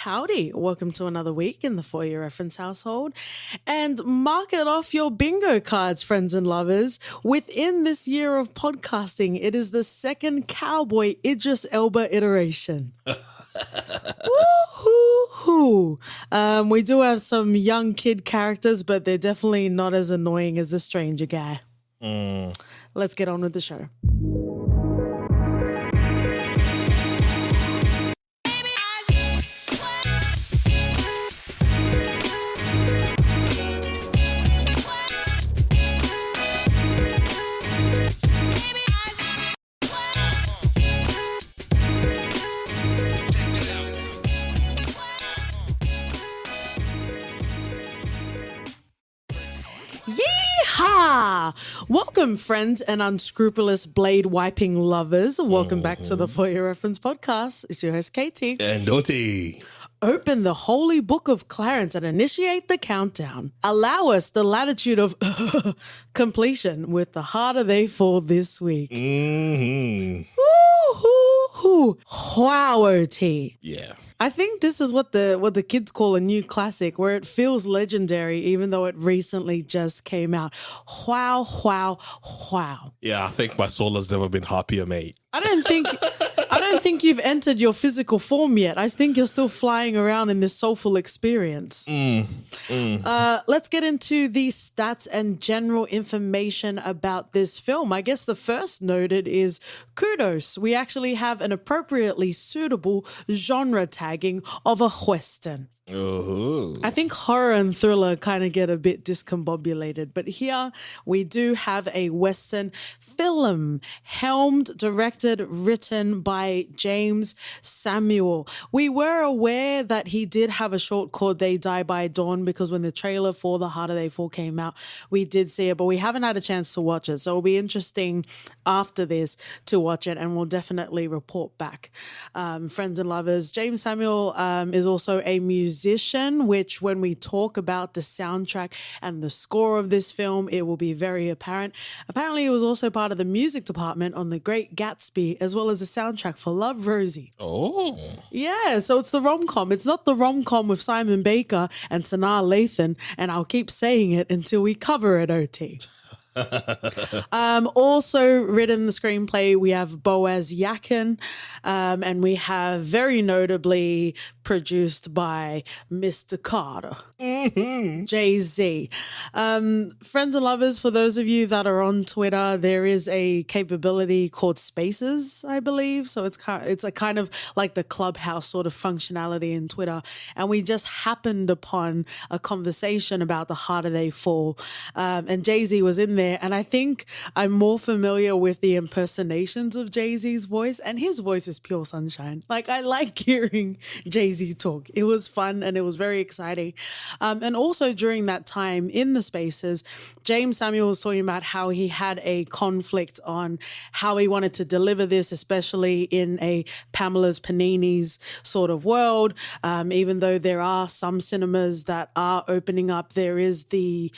Howdy, welcome to another week in the For Your Reference household. And mark it off your bingo cards, friends and lovers. Within this year of podcasting, it is the second Cowboy Idris Elba iteration. Woo-hoo-hoo. We do have some young kid characters, but they're definitely not as annoying as the stranger guy. Let's get on with the show. Yeehaw! Welcome, friends and unscrupulous blade wiping lovers. Welcome back to the For Your Reference podcast. It's your host, Katie. And Doti. Open the holy book of Clarence and initiate the countdown. Allow us the latitude of completion with the harder they fall this week. Woo-hoo-hoo. Wow, OT. Yeah. I think this is what the kids call a new classic, where it feels legendary even though it recently just came out. Wow, wow, wow. Yeah, I think my soul has never been happier, mate. I don't think you've entered your physical form yet. I think you're still flying around in this soulful experience. Let's get into the stats and general information about this film. I guess the first noted is kudos. We actually have an appropriately suitable genre tagging of a Western. I think horror and thriller kind of get a bit discombobulated, but here we do have a Western film, helmed, directed, written by James Samuel. We were aware that he did have a short called They Die by Dawn, because when the trailer for The Harder They Fall came out, we did see it, but we haven't had a chance to watch it. So it'll be interesting after this to watch it, and we'll definitely report back. Friends and lovers, James Samuel is also a musician, which when we talk about the soundtrack and the score of this film, it will be very apparent. Apparently, it was also part of the music department on The Great Gatsby, as well as the soundtrack for Love, Rosie. Oh. Yeah, so it's the rom-com. It's not the rom-com with Simon Baker and Sanaa Lathan, and I'll keep saying it until we cover it, OT. Also written the screenplay, we have Boaz Yakin, and we have very notably produced by Mr. Carter, Jay-Z. Friends and lovers, for those of you that are on Twitter, there is a capability called Spaces, I believe. So it's a kind of like the Clubhouse sort of functionality in Twitter. And we just happened upon a conversation about The Harder They Fall. And Jay-Z was in there. And I think I'm more familiar with the impersonations of Jay-Z's voice, and his voice is pure sunshine. Like, I like hearing Jay-Z talk. It was fun and it was very exciting. And also during that time in the Spaces, James Samuel was talking about how he had a conflict on how he wanted to deliver this, especially in a Pamela's Paninis sort of world. Even though there are some cinemas that are opening up, there is the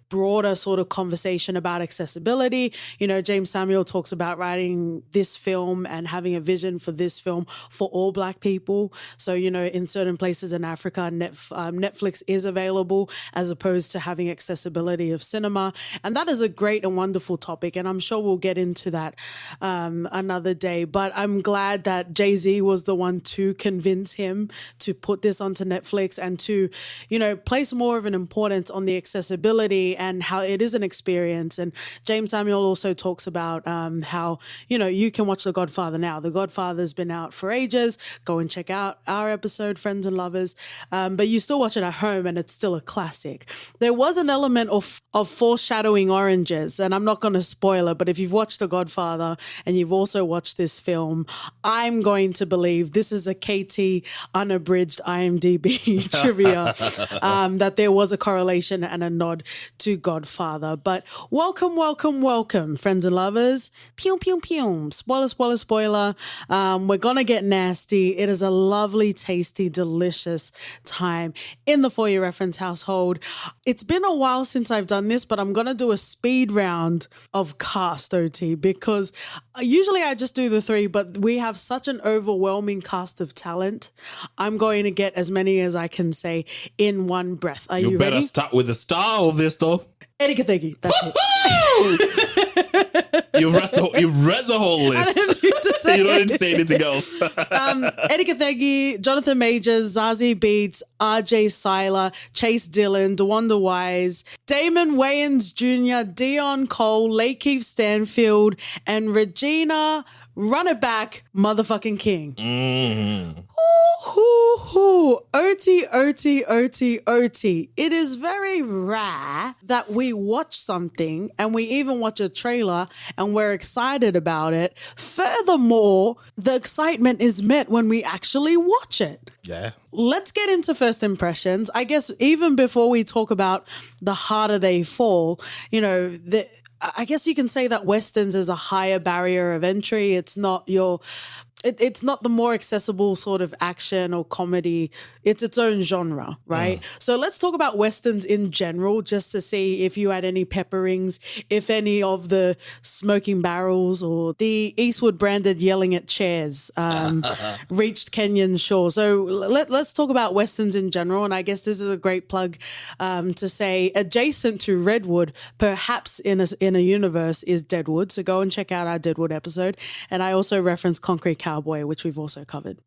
broader sort of conversation about accessibility. You know, James Samuel talks about writing this film and having a vision for this film for all Black people. So, you know, in certain places in Africa, Netflix is available as opposed to having accessibility of cinema. And that is a great and wonderful topic. And I'm sure we'll get into that another day. But I'm glad that Jay-Z was the one to convince him to put this onto Netflix and to, you know, place more of an importance on the accessibility and how it is an experience. And James Samuel also talks about how, you know, you can watch The Godfather now. The Godfather's been out for ages. Go and check out our episode, Friends and Lovers. But you still watch it at home and it's still a classic. There was an element of foreshadowing oranges, and I'm not going to spoil it, but if you've watched The Godfather and you've also watched this film, I'm going to believe this is a KT unabridged IMDb trivia, that there was a correlation and a nod to to Godfather. But welcome, friends and lovers. Pew, pew, pew. Spoiler, spoiler, spoiler. We're going to get nasty. It is a lovely, tasty, delicious time in the For Your Reference household. It's been a while since I've done this, but I'm going to do a speed round of cast OT because usually I just do the three, but we have such an overwhelming cast of talent. I'm going to get as many as I can say in one breath. Are you better ready? Start with the star of this, though. Eddie Kathegi. That's it. You've read the whole list. You don't need to say anything else. Eddie Kathegi, Jonathan Majors, Zazie Beetz, RJ Seiler, Chase Dillon, DeWanda Wise, Damon Wayans Jr., Dion Cole, Lakeith Stanfield, and Regina Run It Back, Motherfucking King. OT, OT, OT, OT. It is very rare that we watch something and we even watch a trailer and we're excited about it. Furthermore, the excitement is met when we actually watch it. Yeah. Let's get into first impressions. I guess even before we talk about the harder they fall, I guess you can say that Westerns is a higher barrier of entry. It's not it's not the more accessible sort of action or comedy. It's its own genre, right? So let's talk about Westerns in general, just to see if you had any pepperings, if any of the smoking barrels or the Eastwood branded yelling at chairs reached Kenyan shore. So let's talk about Westerns in general. And I guess this is a great plug to say adjacent to Redwood, perhaps in a universe, is Deadwood. So go and check out our Deadwood episode. And I also reference Concrete Cowboy, which we've also covered.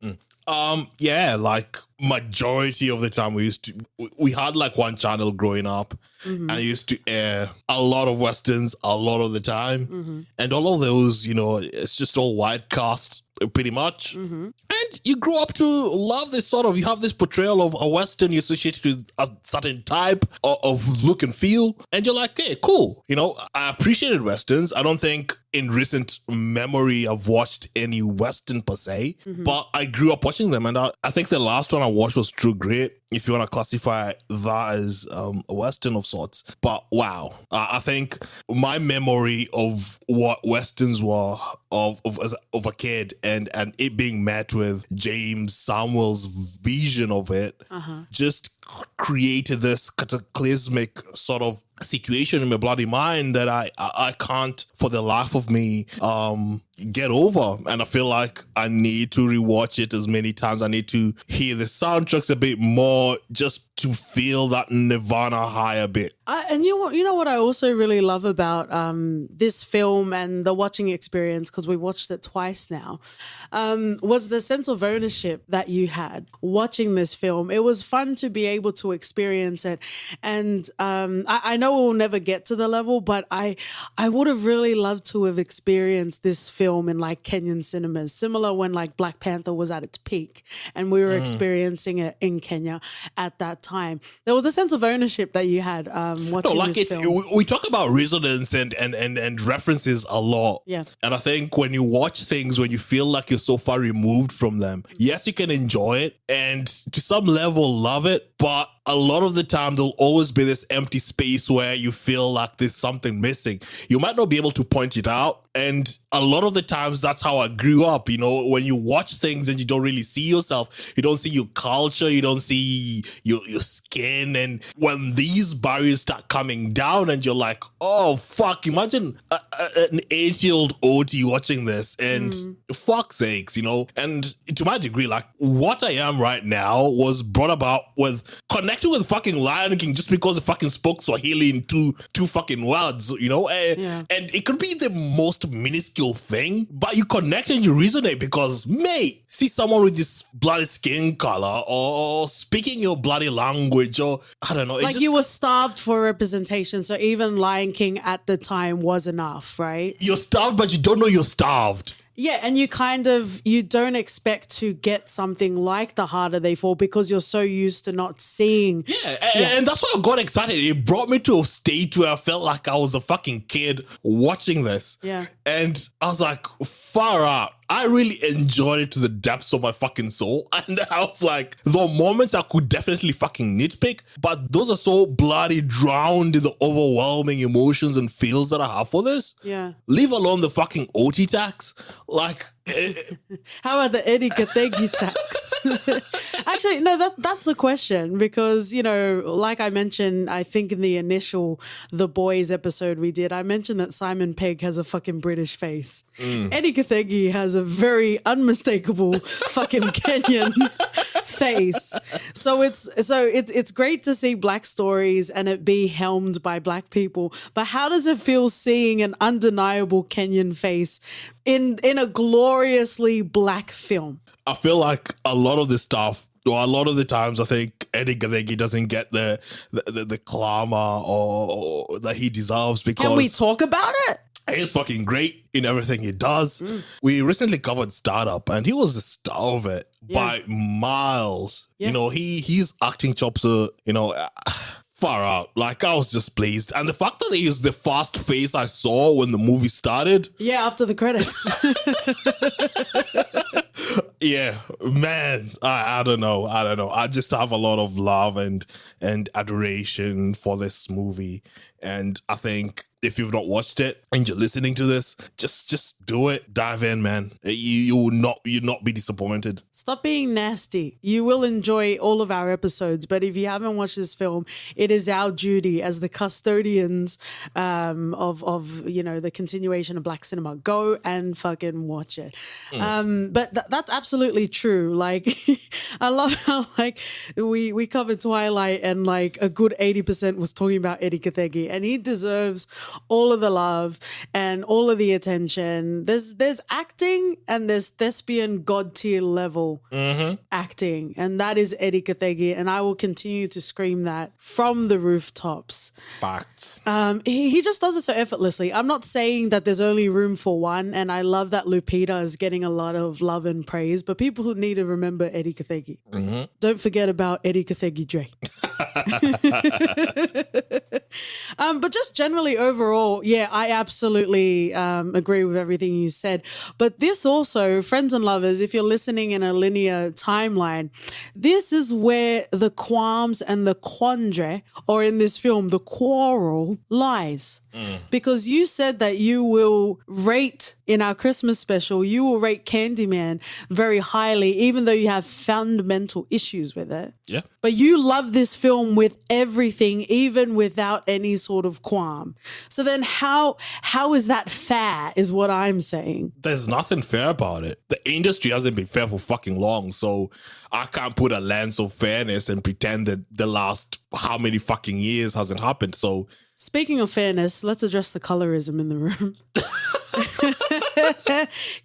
Like majority of the time we had like one channel growing up and it used to air a lot of Westerns a lot of the time. And all of those, it's just all white cast pretty much. And you grow up to love this you have this portrayal of a Western you associate with a certain type of look and feel. And you're like, hey, cool. I appreciated Westerns. I don't think in recent memory I've watched any Western per se, but I grew up watching them. And I think the last one I watched was True Grit, if you want to classify that as a Western of sorts. But wow, I think my memory of what Westerns were of a kid and it being met with James Samuel's vision of it just created this cataclysmic sort of situation in my bloody mind that I can't for the life of me get over. And I feel like I need to rewatch it as many times. I need to hear the soundtracks a bit more just to feel that Nirvana high a bit. And you know what I also really love about this film and the watching experience, because we watched it twice now, was the sense of ownership that you had watching this film. It was fun to be able to experience it. And I know we'll never get to the level, but I would have really loved to have experienced this film in like Kenyan cinemas, similar when like Black Panther was at its peak and we were experiencing it in Kenya at that time. There was a sense of ownership that you had watching this film. We talk about resonance and references a lot. Yeah. And I think when you watch things, when you feel like you're so far removed from them, yes, you can enjoy it and to some level love it, but a lot of the time there'll always be this empty space where you feel like there's something missing. You might not be able to point it out. And a lot of the times that's how I grew up. When you watch things and you don't really see yourself, you don't see your culture, you don't see your skin. And when these barriers start coming down and you're like, oh, fuck, imagine an 8-year-old OT watching this and fuck's sakes, And to my degree, like what I am right now was brought about with connecting with fucking Lion King just because it fucking spoke Swahili in two fucking words, And it could be the most minuscule thing, but you connect and you resonate because, mate, see someone with this bloody skin color or speaking your bloody language or I don't know. Like you were starved for representation. So even Lion King at the time was enough, right? You're starved, but you don't know you're starved. Yeah, and you don't expect to get something like The Harder They Fall because you're so used to not seeing. And that's why I got excited. It brought me to a state where I felt like I was a fucking kid watching this. Yeah. And I was like, far out. I really enjoyed it to the depths of my fucking soul. And I was like, the moments I could definitely fucking nitpick, but those are so bloody drowned in the overwhelming emotions and feels that I have for this. Yeah. Leave alone the fucking OT tax. Like, how about the Eddie Kathegi tax? Actually, no, that's the question because, you know, like I mentioned, I think in the initial The Boys episode we did, I mentioned that Simon Pegg has a fucking British face. Eddie Kathegi has a very unmistakable fucking Kenyan face. So it's great to see black stories and it be helmed by black people. But how does it feel seeing an undeniable Kenyan face in a gloriously black film? I feel like a lot of this stuff, or a lot of the times, I think Eddie Gadegi doesn't get the clamor or that he deserves because... Can we talk about it? He's fucking great in everything he does. We recently covered Startup and he was the star of it by miles. Yeah. You know, his acting chops are, you know, far out. Like, I was just pleased. And the fact that he is the first face I saw when the movie started. Yeah, after the credits. Yeah, man, I don't know. I just have a lot of love and adoration for this movie. And I think if you've not watched it and you're listening to this, just do it. Dive in, man. You'll not be disappointed. Stop being nasty. You will enjoy all of our episodes, but if you haven't watched this film, it is our duty as the custodians of you know, the continuation of black cinema. Go and fucking watch it. But that's absolutely true. Like, I love how like we covered Twilight and like a good 80% was talking about Eddie Kathegi, and he deserves all of the love and all of the attention. There's acting and there's thespian god tier level acting, and that is Eddie Kathegi, and I will continue to scream that from the rooftops. Facts. He just does it so effortlessly. I'm not saying that there's only room for one, and I love that Lupita is getting a lot of love and praise, but people who need to remember Eddie Kathegi. Don't forget about Eddie Kathegi Dre. But just generally overall, yeah, I absolutely agree with everything you said. But this also, friends and lovers, if you're listening in a linear timeline, this is where the qualms and the quandary, or in this film, the quarrel lies. Because you said that you will rate, in our Christmas special, you will rate Candyman very highly, even though you have fundamental issues with it. Yeah. But you love this film with everything, even without any sort of qualm. So then how is that fair, is what I'm saying. There's nothing fair about it. The industry hasn't been fair for fucking long, so I can't put a lens of fairness and pretend that the last how many fucking years hasn't happened. So speaking of fairness, let's address the colorism in the room.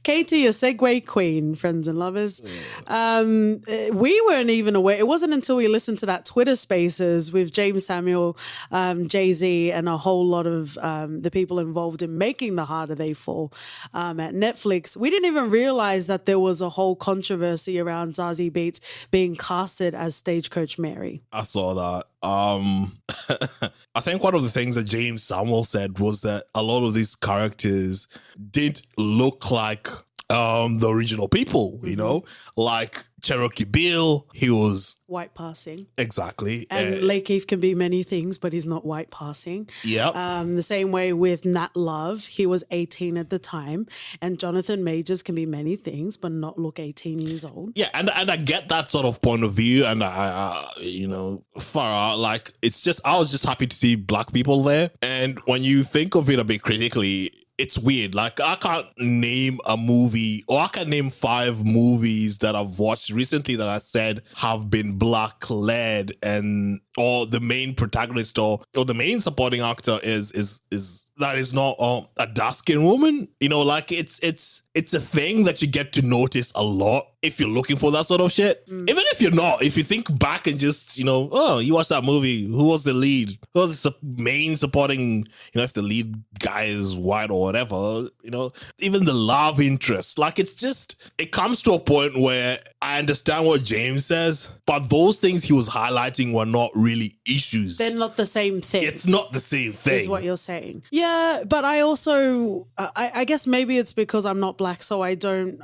Katie, a segue queen, friends and lovers. We weren't even aware. It wasn't until we listened to that Twitter Spaces with James Samuel, Jay-Z, and a whole lot of the people involved in making The Harder They Fall at Netflix. We didn't even realize that there was a whole controversy around Zazie Beetz being casted as Stagecoach Mary. I saw that. I think one of the things that James Samuel said was that a lot of these characters didn't look like the original people, you know, like Cherokee Bill, he was white passing. Exactly. And Lakeith can be many things, but he's not white passing. Yep. The same way with Nat Love, he was 18 at the time, and Jonathan Majors can be many things, but not look 18 years old. Yeah, and I get that sort of point of view, and I you know, far out, like, it's just, I was just happy to see black people there. And when you think of it a bit critically, it's weird. Like, I can't name a movie, or I can name 5 movies that I've watched recently that I said have been black led, and or the main protagonist or the main supporting actor is that is not a dark-skinned woman. You know, like, it's a thing that you get to notice a lot if you're looking for that sort of shit. Even if you're not, if you think back and just, you know, oh, you watched that movie, who was the lead? Who was the main supporting, you know, if the lead guy is white or whatever, you know, even the love interest. Like, it's just, it comes to a point where I understand what James says, but those things he was highlighting were not really issues. They're not the same thing. It's not the same thing. Is what you're saying. Yeah, Yeah, but I also, I guess maybe it's because I'm not black, so I don't.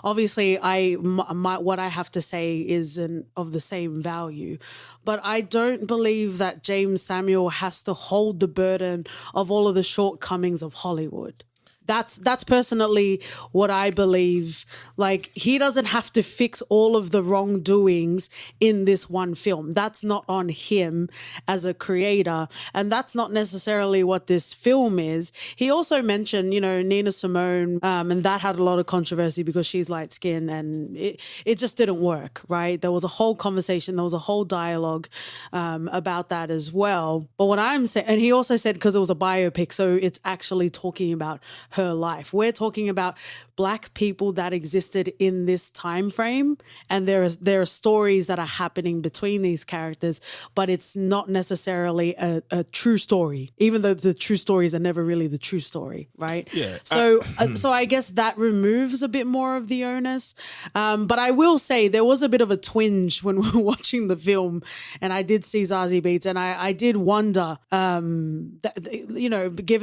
Obviously, what I have to say isn't of the same value, but I don't believe that James Samuel has to hold the burden of all of the shortcomings of Hollywood. That's personally what I believe. Like, he doesn't have to fix all of the wrongdoings in this one film. That's not on him as a creator. And that's not necessarily what this film is. He also mentioned, Nina Simone, and that had a lot of controversy because she's light skinned and it just didn't work, right? There was a whole conversation, there was a whole dialogue about that as well. But what I'm saying, and he also said because it was a biopic, so it's actually talking about her life. We're talking about black people that existed in this time frame, and there are stories that are happening between these characters, but it's not necessarily a true story, even though the true stories are never really the true story, right? Yeah. So I guess that removes a bit more of the onus. But I will say there was a bit of a twinge when we were watching the film, and I did see Zazie Beetz, and I did wonder, given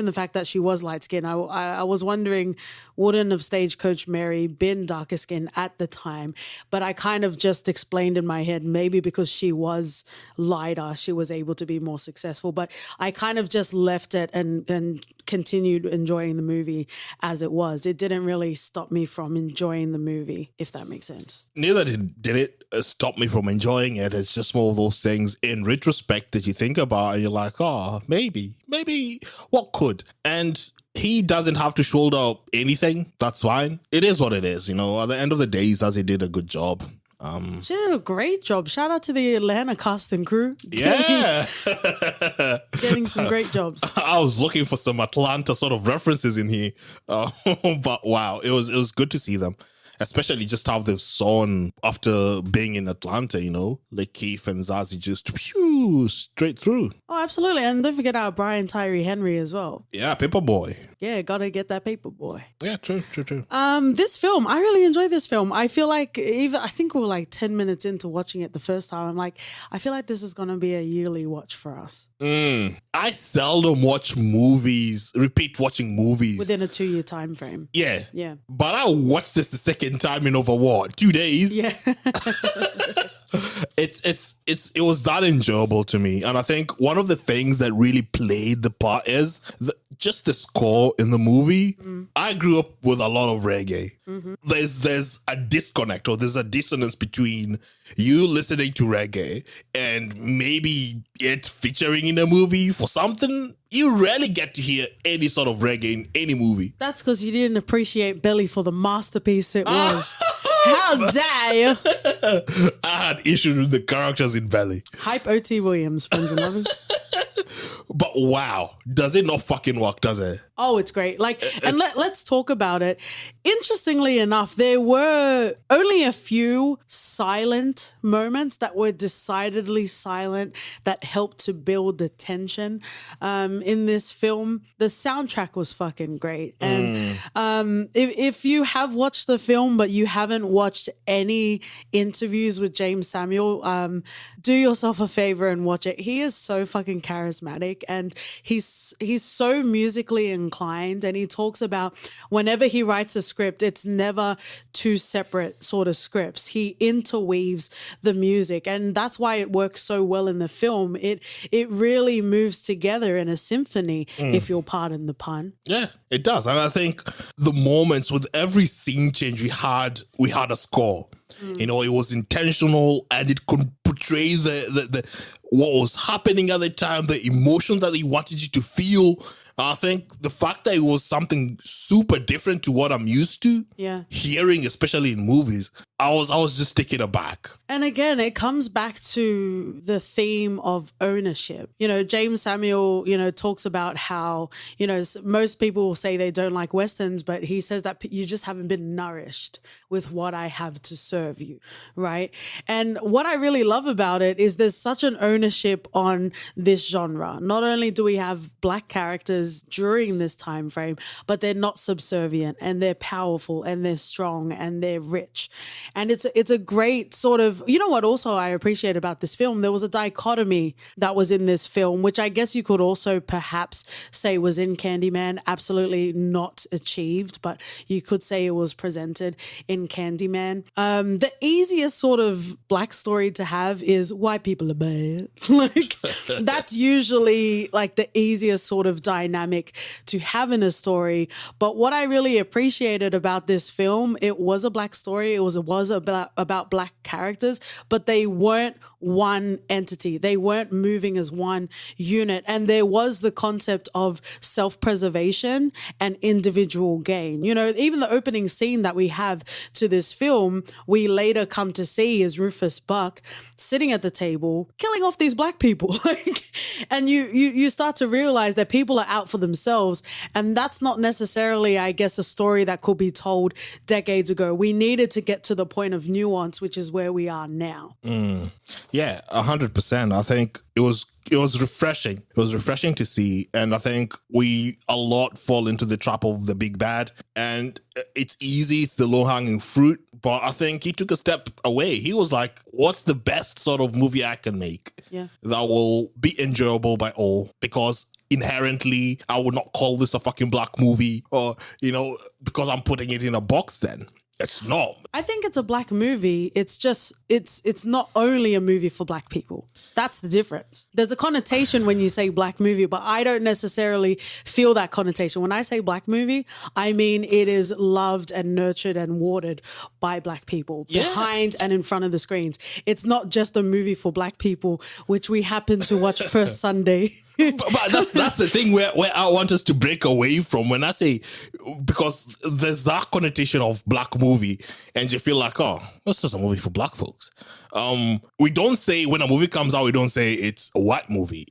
the fact that she was light skinned, I was wondering, wouldn't have Stagecoach Mary been darker skinned at the time? But I kind of just explained in my head, maybe because she was lighter, she was able to be more successful. But I kind of just left it and continued enjoying the movie as it was. It didn't really stop me from enjoying the movie, if that makes sense. Neither did it stop me from enjoying it. It's just more of those things in retrospect that you think about and you're like, oh, maybe what could? And he doesn't have to shoulder anything. That's fine. It is what it is. At the end of the day, Zazie did a good job. She did a great job. Shout out to the Atlanta cast and crew. Yeah. Getting some great jobs. I was looking for some Atlanta sort of references in here. But wow, it was good to see them. Especially just how they've sown after being in Atlanta, like Keith and Zazie just straight through. Oh, absolutely. And don't forget our Brian Tyree Henry as well. Yeah, Paperboy. Yeah, gotta get that Paperboy. Yeah, true. This film, I really enjoyed this film. I feel like I think we were like 10 minutes into watching it the first time. I'm like, I feel like this is gonna be a yearly watch for us. I seldom watch repeat watching movies. Within a 2-year time frame. Yeah. Yeah. But I watched this the second time in over 2 days. Yeah. It was that enjoyable to me. And I think one of the things that really played the part is just the score in the movie. I grew up with a lot of reggae. Mm-hmm. There's a disconnect or there's a dissonance between you listening to reggae and maybe it featuring in a movie for something. You rarely get to hear any sort of reggae in any movie. That's because you didn't appreciate Belly for the masterpiece it was. How dare you? I had issues with the characters in Belly. Hype O.T. Williams, friends and lovers. But wow, does it not fucking work, does it? Oh, it's great. Let's talk about it. Interestingly enough, there were only a few silent moments that were decidedly silent that helped to build the tension in this film. The soundtrack was fucking great. And if you have watched the film, but you haven't watched any interviews with James Samuel, do yourself a favor and watch it. He is so fucking charismatic and he's so musically inclined, and he talks about whenever he writes a script, it's never two separate sort of scripts. He interweaves the music, and that's why it works so well in the film. It really moves together in a symphony, if you'll pardon the pun. Yeah, it does. And I think the moments with every scene change we had a score. It was intentional and it could portray the what was happening at the time, the emotion that he wanted you to feel. I think the fact that it was something super different to what I'm used to hearing, especially in movies, I was just taken aback. And again, it comes back to the theme of ownership. James Samuel, talks about how, most people will say they don't like Westerns, but he says that you just haven't been nourished with what I have to serve you, right? And what I really love about it is there's such an ownership on this genre. Not only do we have black characters characters during this time frame, but they're not subservient, and they're powerful, and they're strong, and they're rich. And it's a great sort of, you know what also I appreciate about this film? There was a dichotomy that was in this film, which I guess you could also perhaps say was in Candyman. Absolutely not achieved, but you could say it was presented in Candyman. The easiest sort of black story to have is white people are bad. Like, that's usually like the easiest sort of dynamic to have in a story. But what I really appreciated about this film, it was a black story. It was about black characters, but they weren't one entity. They weren't moving as one unit. And there was the concept of self-preservation and individual gain. You know, even the opening scene that we have to this film, we later come to see is Rufus Buck sitting at the table, killing off these black people. And you start to realize that people are out for themselves. And that's not necessarily, I guess, a story that could be told decades ago. We needed to get to the point of nuance, which is where we are now. Yeah, 100%. I think it was refreshing. It was refreshing to see. And I think we a lot fall into the trap of the big bad. And it's easy. It's the low-hanging fruit. But I think he took a step away. He was like, what's the best sort of movie I can make that will be enjoyable by all? Because inherently, I would not call this a fucking black movie, or, you know, because I'm putting it in a box then. It's not. I think it's a black movie. It's just, it's not only a movie for black people. That's the difference. There's a connotation when you say black movie, but I don't necessarily feel that connotation. When I say black movie, I mean it is loved and nurtured and watered by black people behind and in front of the screens. It's not just a movie for black people, which we happen to watch first Sunday. But that's the thing where I want us to break away from when I say, because there's that connotation of black movie and you feel like, oh, this is a movie for black folks. We don't say, when a movie comes out, we don't say it's a white movie.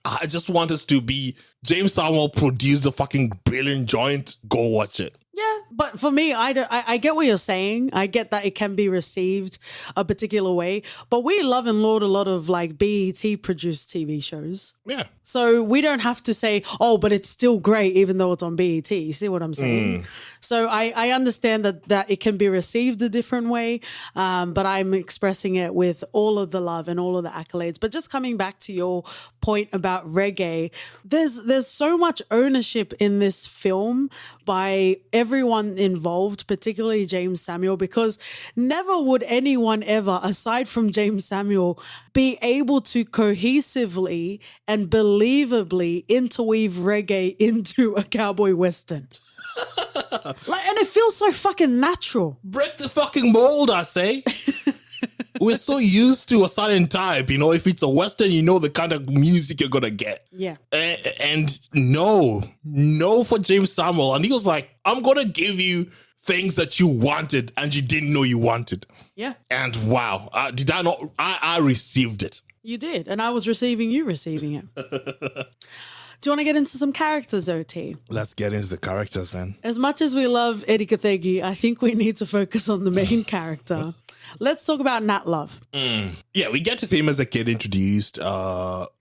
I just want us to be, James Samuel produced a fucking brilliant joint. Go watch it. Yeah, but for me, I get what you're saying. I get that it can be received a particular way, but we love and laud a lot of like BET produced TV shows. Yeah. So we don't have to say, oh, but it's still great even though it's on BET. You see what I'm saying? So I understand that it can be received a different way, but I'm expressing it with all of the love and all of the accolades. But just coming back to your point about reggae, there's so much ownership in this film by everyone involved, particularly James Samuel, because never would anyone ever, aside from James Samuel, be able to cohesively and believably interweave reggae into a cowboy western. And it feels so fucking natural. Break the fucking mold, I say. We're so used to a certain type, you know, if it's a Western, you know the kind of music you're going to get. Yeah. And no for James Samuel. And he was like, I'm going to give you things that you wanted and you didn't know you wanted. Yeah. And wow, did I not? I received it. You did. And I was receiving you receiving it. Do you want to get into some characters, OT? Let's get into the characters, man. As much as we love Eddie Kathegi, I think we need to focus on the main character. Let's talk about Nat Love. Yeah, we get to see him as a kid introduced,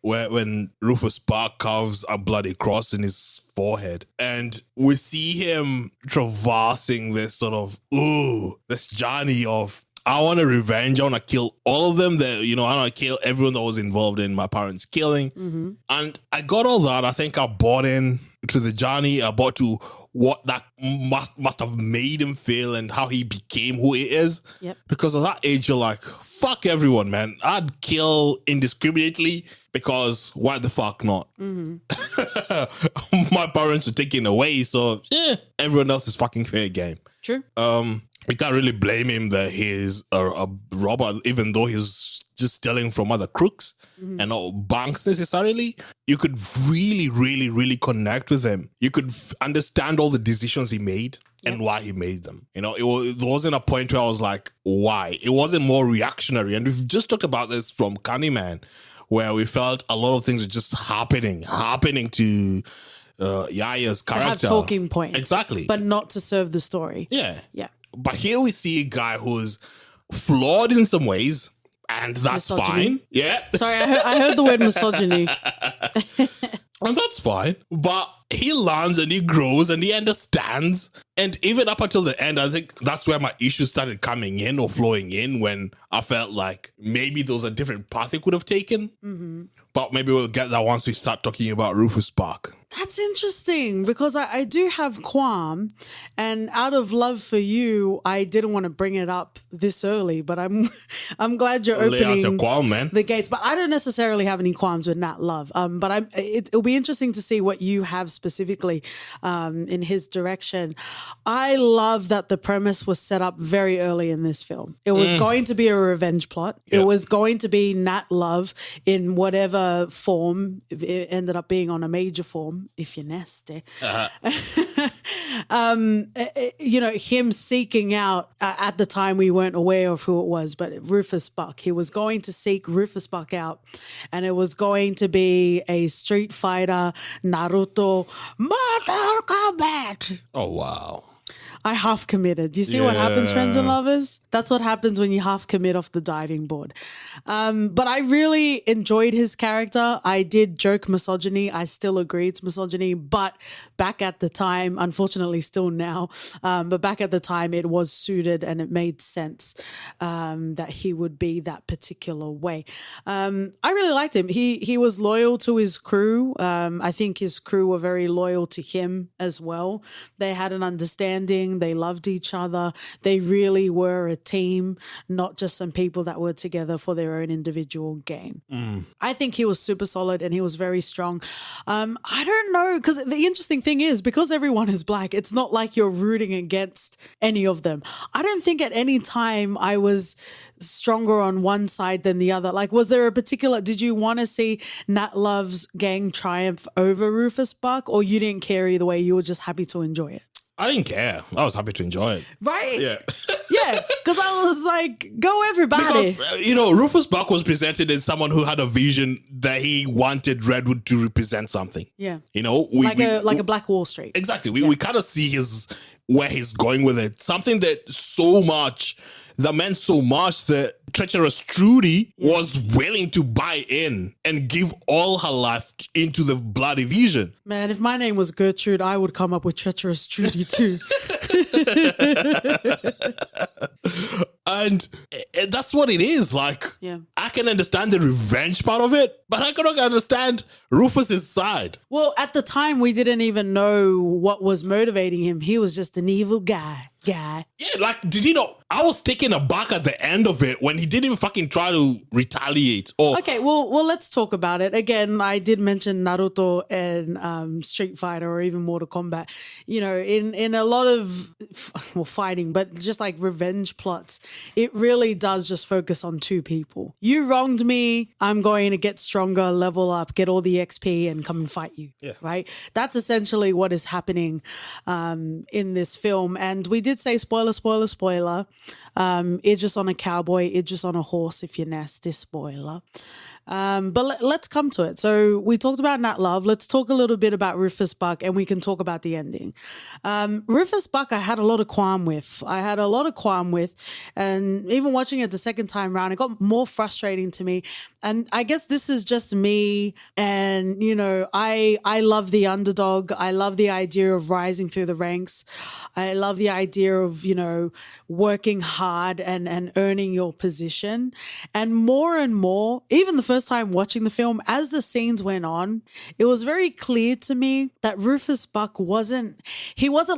when Rufus Buck carves a bloody cross in his forehead. And we see him traversing this sort of, this journey of, I want to revenge. I want to kill all of them. I want to kill everyone that was involved in my parents' killing. Mm-hmm. And I got all that. I think I bought in to the journey. I bought to what that must have made him feel and how he became who he is. Yep. Because at that age, you're like, fuck everyone, man. I'd kill indiscriminately because why the fuck not? Mm-hmm. My parents were taken away, so everyone else is fucking fair game. True. We can't really blame him that he's a robber, even though he's just stealing from other crooks and not banks necessarily. You could really, really, really connect with him. You could understand all the decisions he made and why he made them. You know, there wasn't a point where I was like, why? It wasn't more reactionary. And we've just talked about this from Candyman, where we felt a lot of things were just happening to Yaya's character. To have talking points. Exactly. But not to serve the story. Yeah. Yeah. But here we see a guy who's flawed in some ways, and that's Misogyny. fine. Yeah. Sorry, I heard the word misogyny. And that's fine. But he learns and he grows and he understands. And even up until the end, I think that's where my issues started coming in or flowing in, when I felt like maybe there was a different path it could have taken. Mm-hmm. But maybe we'll get that once we start talking about Rufus Buck. That's interesting, because I do have qualm, and out of love for you, I didn't want to bring it up this early, but I'm glad you're Lay out your opening qualm, man. the gates. But I don't necessarily have any qualms with Nat Love. But it'll be interesting to see what you have specifically in his direction. I love that the premise was set up very early in this film. It was going to be a revenge plot. Yep. It was going to be Nat Love in whatever form. It ended up being on a major form, if you're nasty. Him seeking out, at the time we weren't aware of who it was, but Rufus Buck. He was going to seek Rufus Buck out, and it was going to be a Street Fighter, Naruto, Mortal Kombat. Oh, wow. I half committed. You see what happens, friends and lovers? That's what happens when you half commit off the diving board. But I really enjoyed his character. I did joke misogyny. I still agree it's misogyny. But back at the time, unfortunately still now, but back at the time it was suited and it made sense that he would be that particular way. I really liked him. He was loyal to his crew. I think his crew were very loyal to him as well. They had an understanding. They loved each other. They really were a team, not just some people that were together for their own individual gain. I think he was super solid and he was very strong. I don't know, because the interesting thing is, because everyone is black, it's not like you're rooting against any of them. I don't think at any time I was stronger on one side than the other. Like, was there a particular, did you want to see Nat Love's gang triumph over Rufus Buck, or you didn't care either way? You were just happy to enjoy it? I didn't care. I was happy to enjoy it. Right? Yeah. Yeah, because I was like, go everybody. Because, Rufus Buck was presented as someone who had a vision that he wanted Redwood to represent something. Yeah. Like a Black Wall Street. Exactly. We kind of see where he's going with it. Something that meant so much that treacherous Trudy was willing to buy in and give all her life into the bloody vision. Man, if my name was Gertrude, I would come up with treacherous Trudy too. And that's what it is. Like, I can understand the revenge part of it, but I cannot understand Rufus's side. Well, at the time, we didn't even know what was motivating him. He was just an evil guy. Yeah, like, did he know? I was taken aback at the end of it when he didn't even fucking try to retaliate. Okay, well, let's talk about it. Again, I did mention Naruto and Street Fighter or even Mortal Kombat. In a lot of fighting, but just like revenge plots, it really does just focus on two people. You wronged me, I'm going to get stronger, level up, get all the XP and come and fight you. Yeah. Right? That's essentially what is happening in this film. And we did say spoiler. Idris on a cowboy, Idris on a horse, if you're nasty, spoiler. But let's come to it. So we talked about Nat Love. Let's talk a little bit about Rufus Buck, and we can talk about the ending. Rufus Buck, I had a lot of qualm with. And even watching it the second time around, it got more frustrating to me. And I guess this is just me. And, I love the underdog. I love the idea of rising through the ranks. I love the idea of, working hard and earning your position. And more, even the first time watching the film, as the scenes went on, it was very clear to me that Rufus Buck wasn't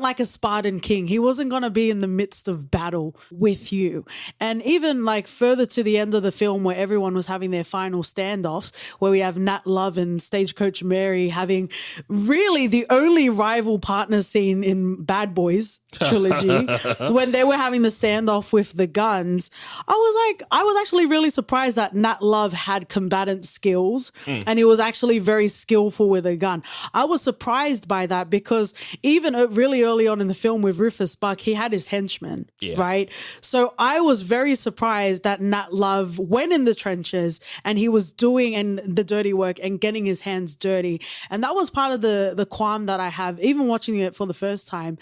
like a Spartan king. He wasn't going to be in the midst of battle with you. And even like further to the end of the film, where everyone was having their final standoffs, where we have Nat Love and Stagecoach Mary having really the only rival partner scene in Bad Boys trilogy, when they were having the standoff with the guns, I was actually really surprised that Nat Love had combatant skills and he was actually very skillful with a gun. I was surprised by that, because even really early on in the film with Rufus Buck, he had his henchmen, right? So I was very surprised that Nat Love went in the trenches and he was doing the dirty work and getting his hands dirty. And that was part of the qualm that I have, even watching it for the first time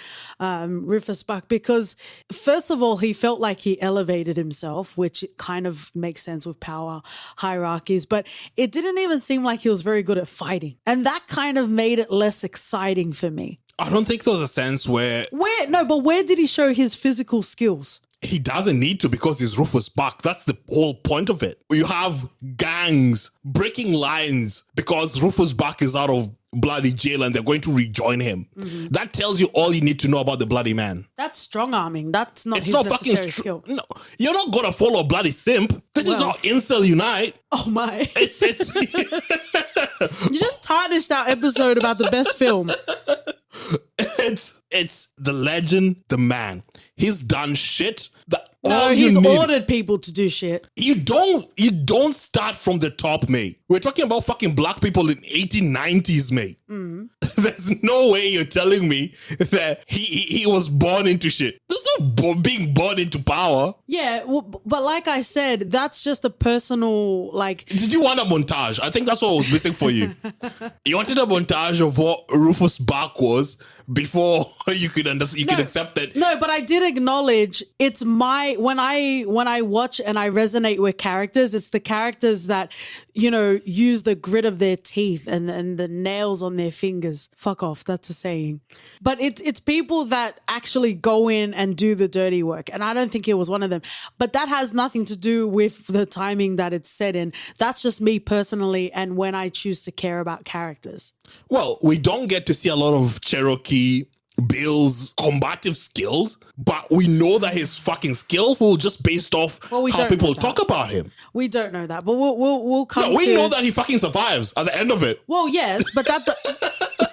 Rufus Buck because, first of all, he felt like he elevated himself, which kind of makes sense with power hierarchies, but it didn't even seem like he was very good at fighting. And that kind of made it less exciting for me. I don't think there was a sense where where did he show his physical skills? he doesn't need to because he's Rufus Buck. That's the whole point of it. You have gangs breaking lines because Rufus Buck is out of bloody jail and they're going to rejoin him. Mm-hmm. That tells you all you need to know about the bloody man. That's strong arming. That's not his necessary skill. No, you're not going to follow a bloody simp. This is not Incel Unite. Oh my. It's You just tarnished our episode about the best film. It's the legend, the man. He's done shit. He's ordered people to do shit. You don't start from the top, mate. We're talking about fucking black people in 1890s, mate. Mm. There's no way you're telling me that he was born into shit. There's no being born into power. Yeah, well, but like I said, that's just a personal, like... Did you want a montage? I think that's what was missing for you. You wanted a montage of what Rufus Buck was before you could understand, could accept it. No, but I did acknowledge it's when I watch and I resonate with characters, it's the characters that, use the grit of their teeth and the nails on their fingers. Fuck off, that's a saying. But it's people that actually go in and do the dirty work. And I don't think it was one of them. But that has nothing to do with the timing that it's set in. That's just me personally and when I choose to care about characters. Well, we don't get to see a lot of Cherokee Bill's combative skills, but we know that he's fucking skillful just based off how people talk about him. We don't know that, but we'll come. No, we know that he fucking survives at the end of it. Well, yes, but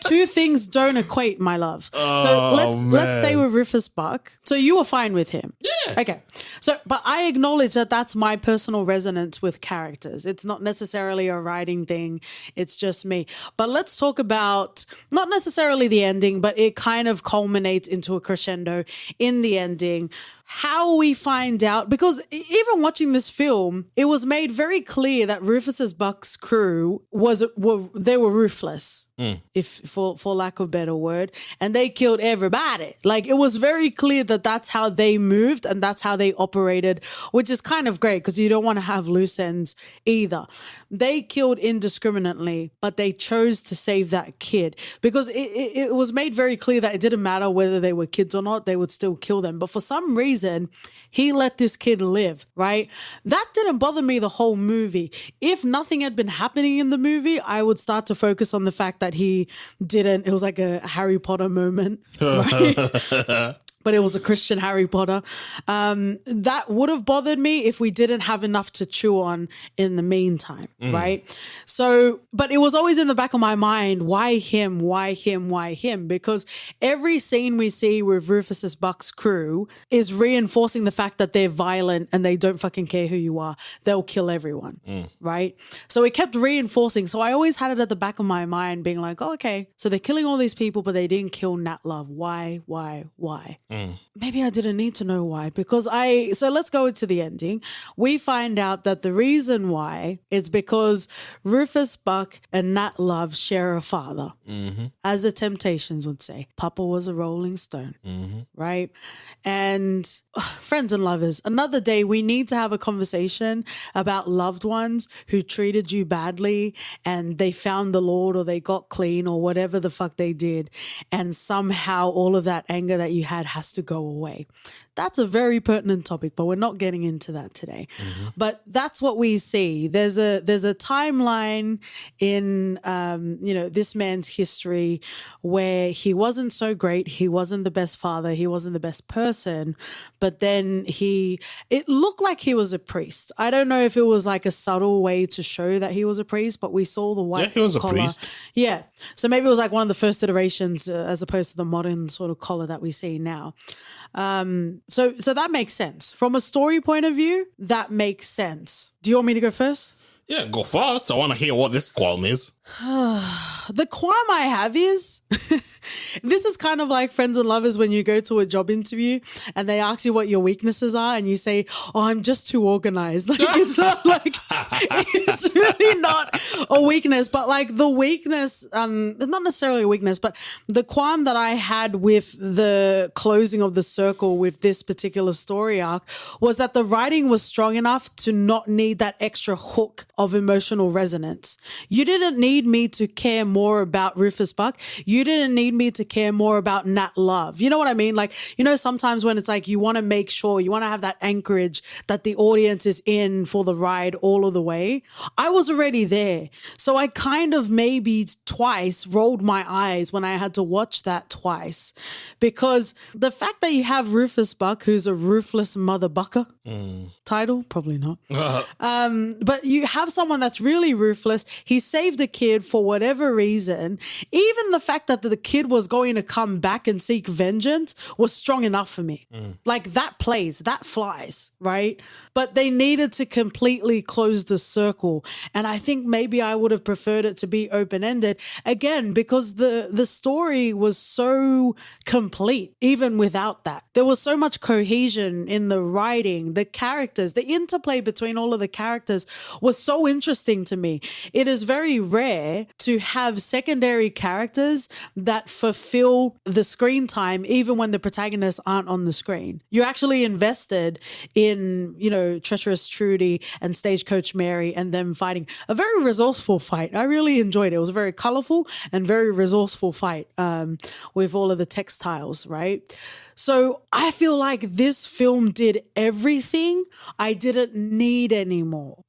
two things don't equate, my love. So let's stay with Rufus Buck. So you were fine with him, yeah? Okay. So, but I acknowledge that that's my personal resonance with characters. It's not necessarily a writing thing. It's just me. But let's talk about not necessarily the ending, but it kind of culminates into a crescendo in the ending. How we find out, because even watching this film, it was made very clear that Rufus Buck's crew were ruthless, if for lack of a better word, and they killed everybody. Like, it was very clear that that's how they moved and that's how they operated, which is kind of great because you don't want to have loose ends either. They killed indiscriminately, but they chose to save that kid because it was made very clear that it didn't matter whether they were kids or not, they would still kill them. But for some reason, he let this kid live, right? That didn't bother me the whole movie. If nothing had been happening in the movie, I would start to focus on the fact that he didn't. It was like a Harry Potter moment, right? But it was a Christian Harry Potter. That would have bothered me if we didn't have enough to chew on in the meantime, right? So, but it was always in the back of my mind, why him, why him, why him? Because every scene we see with Rufus Buck's crew is reinforcing the fact that they're violent and they don't fucking care who you are. They'll kill everyone, right? So it kept reinforcing. So I always had it at the back of my mind being like, oh, okay, so they're killing all these people, but they didn't kill Nat Love. Why? Maybe I didn't need to know why so let's go into the ending. We find out that the reason why is because Rufus Buck and Nat Love share a father. As the Temptations would say, Papa was a rolling stone, right? And friends and lovers, another day we need to have a conversation about loved ones who treated you badly and they found the Lord or they got clean or whatever the fuck they did. And somehow all of that anger that you had has to go away. That's a very pertinent topic, but we're not getting into that today. But that's what we see. There's a timeline in this man's history where he wasn't so great. He wasn't the best father. He wasn't the best person. But then it looked like he was a priest. I don't know if it was like a subtle way to show that he was a priest, but we saw the white collar. He was a priest. Yeah. So maybe it was like one of the first iterations as opposed to the modern sort of collar that we see now. So that makes sense. From a story point of view, that makes sense. Do you want me to go first? Yeah, go first. I want to hear what this qualm is. The qualm I have is this is kind of like Friends and Lovers when you go to a job interview and they ask you what your weaknesses are and you say, oh, I'm just too organized. Like it's not like it's really not a weakness, but like the weakness, not necessarily a weakness, but the qualm that I had with the closing of the circle with this particular story arc was that the writing was strong enough to not need that extra hook of emotional resonance. You didn't need me to care more about Rufus Buck. You didn't need me to care more about Nat Love. You know what I mean? Like, you know, sometimes when it's like you want to make sure, you want to have that anchorage that the audience is in for the ride all of the way. I was already there. So I kind of maybe twice rolled my eyes when I had to watch that twice, because the fact that you have Rufus Buck, who's a ruthless motherbucker, title, probably not. But you have someone that's really ruthless. He saved a kid for whatever reason. Even the fact that the kid was going to come back and seek vengeance was strong enough for me. Like that plays, that flies, right? But they needed to completely close the circle. And I think maybe I would have preferred it to be open-ended again, because the story was so complete, even without that. There was so much cohesion in the writing, the characters, the interplay between all of the characters was so interesting to me. It is very rare to have secondary characters that fulfill the screen time even when the protagonists aren't on the screen. You're actually invested in, you know, treacherous Trudy and stagecoach Mary and them fighting a very resourceful fight. I really enjoyed it. It was a very colorful and very resourceful fight with all of the textiles, right? So I feel like this film did everything I didn't need anymore.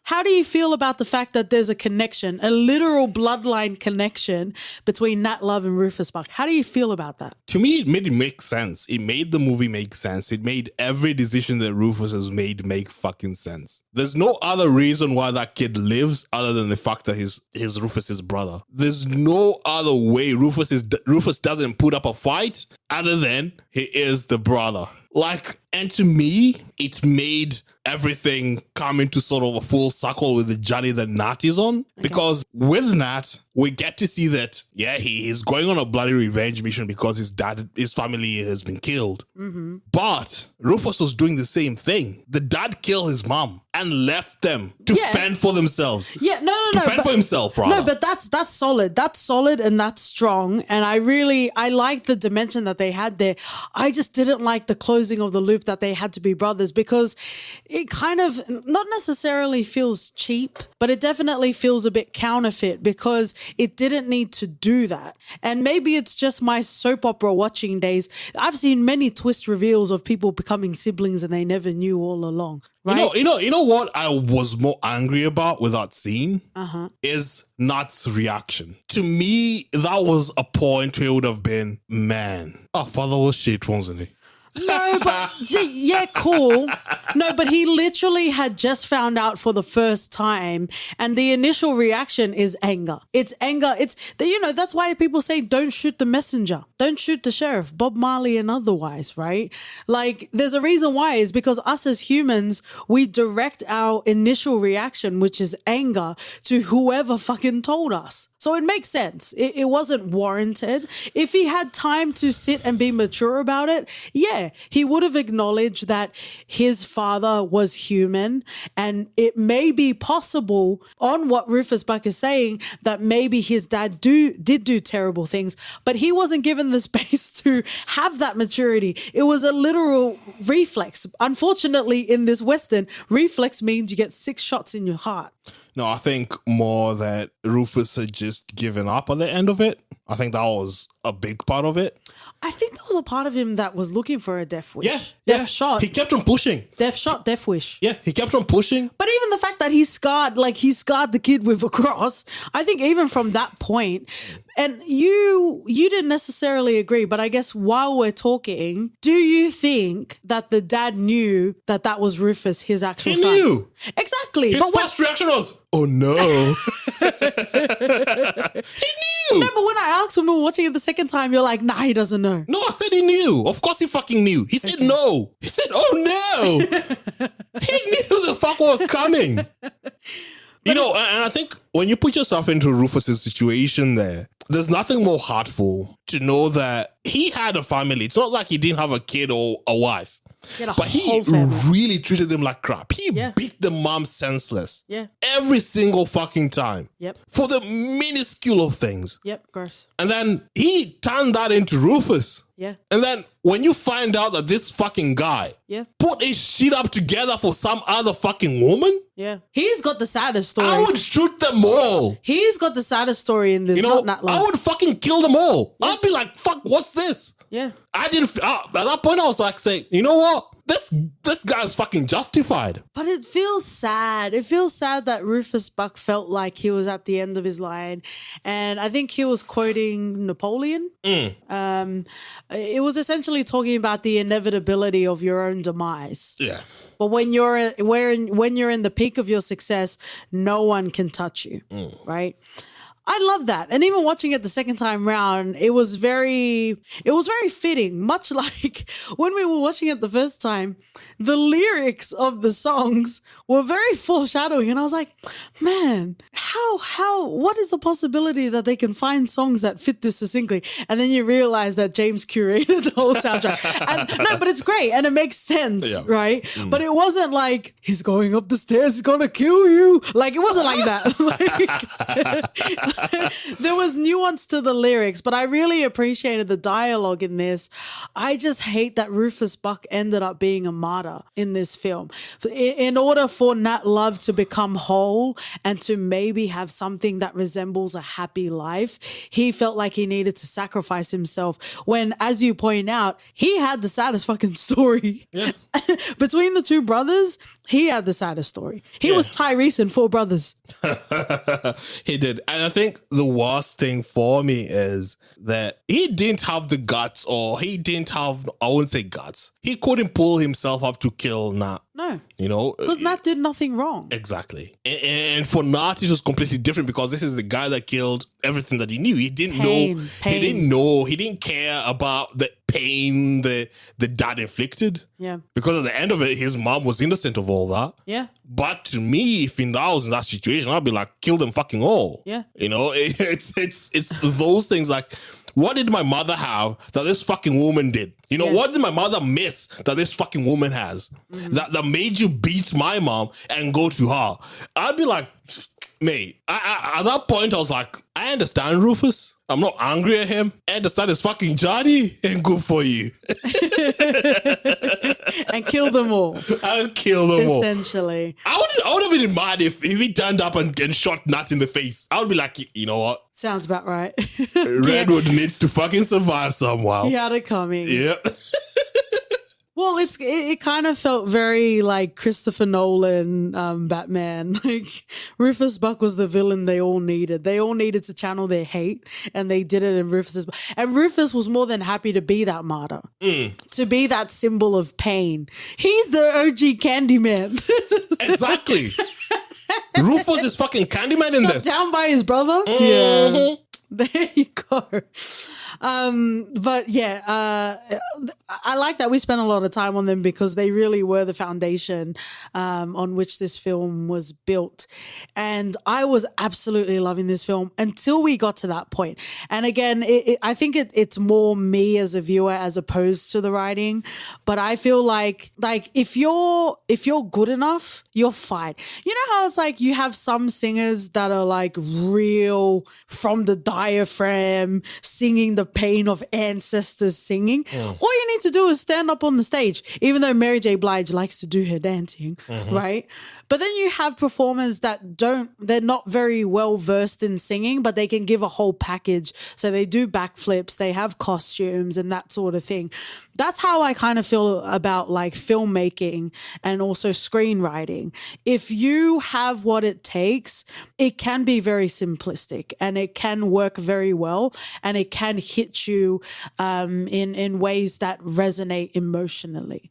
How do you feel about the fact that there's a connection, a literal bloodline connection between Nat Love and Rufus Buck? How do you feel about that? To me, it made it make sense. It made the movie make sense. It made every decision that Rufus has made make fucking sense. There's no other reason why that kid lives other than the fact that he's Rufus's brother. There's no other way Rufus doesn't put up a fight other than he is the brother. Like, and to me, it made everything come into sort of a full circle with the journey that Nat is on. Okay. Because with Nat, we get to see that, yeah, he is going on a bloody revenge mission because his family has been killed. Mm-hmm. But Rufus was doing the same thing. The dad killed his mom and left them to fend for themselves. Yeah, no. Fend for himself, rather. No, but that's solid. That's solid and that's strong. And I like the dimension that they had there. I just didn't like the closing of the loop that they had to be brothers, because it kind of not necessarily feels cheap, but it definitely feels a bit counterfeit, because it didn't need to do that. And maybe it's just my soap opera watching days. I've seen many twist reveals of people becoming siblings and they never knew all along. Right? You know what I was more angry about with that scene is Nat's reaction. To me, that was a point where it would have been, man, our father was shit, wasn't he? No, but yeah, cool. No, but he literally had just found out for the first time, and the initial reaction is anger. It's anger. That's why people say don't shoot the messenger, don't shoot the sheriff, Bob Marley and otherwise, right? Like, there's a reason why. Is because us as humans, we direct our initial reaction, which is anger, to whoever fucking told us. So it makes sense. It wasn't warranted. If he had time to sit and be mature about it, yeah, he would have acknowledged that his father was human, and it may be possible on what Rufus Buck is saying that maybe his dad did do terrible things, but he wasn't given the space to have that maturity. It was a literal reflex. Unfortunately, in this Western, reflex means you get 6 shots in your heart. No, I think more that Rufus had just given up at the end of it. I think that was a big part of it. I think there was a part of him that was looking for a death wish. Yeah. Death shot. He kept on pushing. Death shot, death wish. Yeah, he kept on pushing. But even the fact that he scarred the kid with a cross, I think even from that point, and you didn't necessarily agree, but I guess while we're talking, do you think that the dad knew that was Rufus, his actual son? He knew. Exactly. His first reaction was, oh no. He knew. No, but when I asked when we were watching it the second time, you're like, nah, he doesn't know. No, I said he knew. Of course he fucking knew. He said no. He said, oh no. He knew the fuck was coming. You know, and I think when you put yourself into Rufus's situation there's nothing more heartful to know that he had a family. It's not like he didn't have a kid or a wife. But he really treated them like crap. He beat the mom senseless. Yeah. Every single fucking time. Yep. For the minuscule of things. Yep, gross. And then he turned that into Rufus. Yeah. And then when you find out that this fucking guy put his shit up together for some other fucking woman. Yeah. He's got the saddest story. I would shoot them all. He's got the saddest story in this. You know, not I would fucking kill them all. Yeah. I'd be like, fuck, what's this? Yeah. I didn't, at that point I was like saying, you know what? This guy's fucking justified. But it feels sad. It feels sad that Rufus Buck felt like he was at the end of his line. And I think he was quoting Napoleon. It was essentially talking about the inevitability of your own demise. Yeah. But when you're in the peak of your success, no one can touch you, right? I love that. And even watching it the second time round, it was very fitting. Much like when we were watching it the first time, the lyrics of the songs were very foreshadowing. And I was like, man, what is the possibility that they can find songs that fit this succinctly? And then you realize that James curated the whole soundtrack. But it's great and it makes sense, right? But it wasn't like, he's going up the stairs, he's gonna kill you. Like, it wasn't like that. There was nuance to the lyrics, but I really appreciated the dialogue in this. I just hate that Rufus Buck ended up being a martyr in this film. In order for Nat Love to become whole and to maybe have something that resembles a happy life, he felt like he needed to sacrifice himself when, as you point out, he had the saddest fucking story. Yeah. Between the two brothers, he had the saddest story. He was Tyrese and four brothers. He did. And I think the worst thing for me is that he didn't have the guts, or he didn't have, I wouldn't say guts. He couldn't pull himself up to kill Nat. No. You know? Because Nat did nothing wrong. Exactly. And for Nat, it was completely different because this is the guy that killed everything that he knew. He didn't know. He didn't know. He didn't care about the pain the dad inflicted. Yeah. Because at the end of it, his mom was innocent of all that. Yeah. But to me, if I was in that situation, I'd be like, kill them fucking all. Yeah. You know, it's those things like, what did my mother have that this fucking woman did? You know, what did my mother miss that this fucking woman has? That made you beat my mom and go to her? I'd be like, mate, at that point, I was like, I understand Rufus. I'm not angry at him. I understand his fucking Johnny and good for you. And kill them all. I'll kill them all. Essentially. I would have been mad if he turned up and shot Nat in the face. I would be like, you know what? Sounds about right. Redwood needs to fucking survive somehow. He had it coming. Yep. Well, it kind of felt very like Christopher Nolan Batman. Like Rufus Buck was the villain they all needed. They all needed to channel their hate, and they did it in Rufus's. And Rufus was more than happy to be that martyr, to be that symbol of pain. He's the OG Candyman. Exactly. Rufus is fucking Candyman in this. Shut down by his brother. Mm-hmm. Yeah. There you go. But yeah, I like that we spent a lot of time on them because they really were the foundation on which this film was built. And I was absolutely loving this film until we got to that point. And again, I think it's more me as a viewer as opposed to the writing. But I feel like if you're good enough, you're fine. You know how it's like you have some singers that are like real from the diaphragm, singing the pain of ancestors singing. All you need to do is stand up on the stage, even though Mary J. Blige likes to do her dancing, right? But then you have performers that they're not very well versed in singing, but they can give a whole package. So they do backflips, they have costumes and that sort of thing. That's how I kind of feel about like filmmaking and also screenwriting. If you have what it takes, it can be very simplistic and it can work very well and it can hit you in ways that resonate emotionally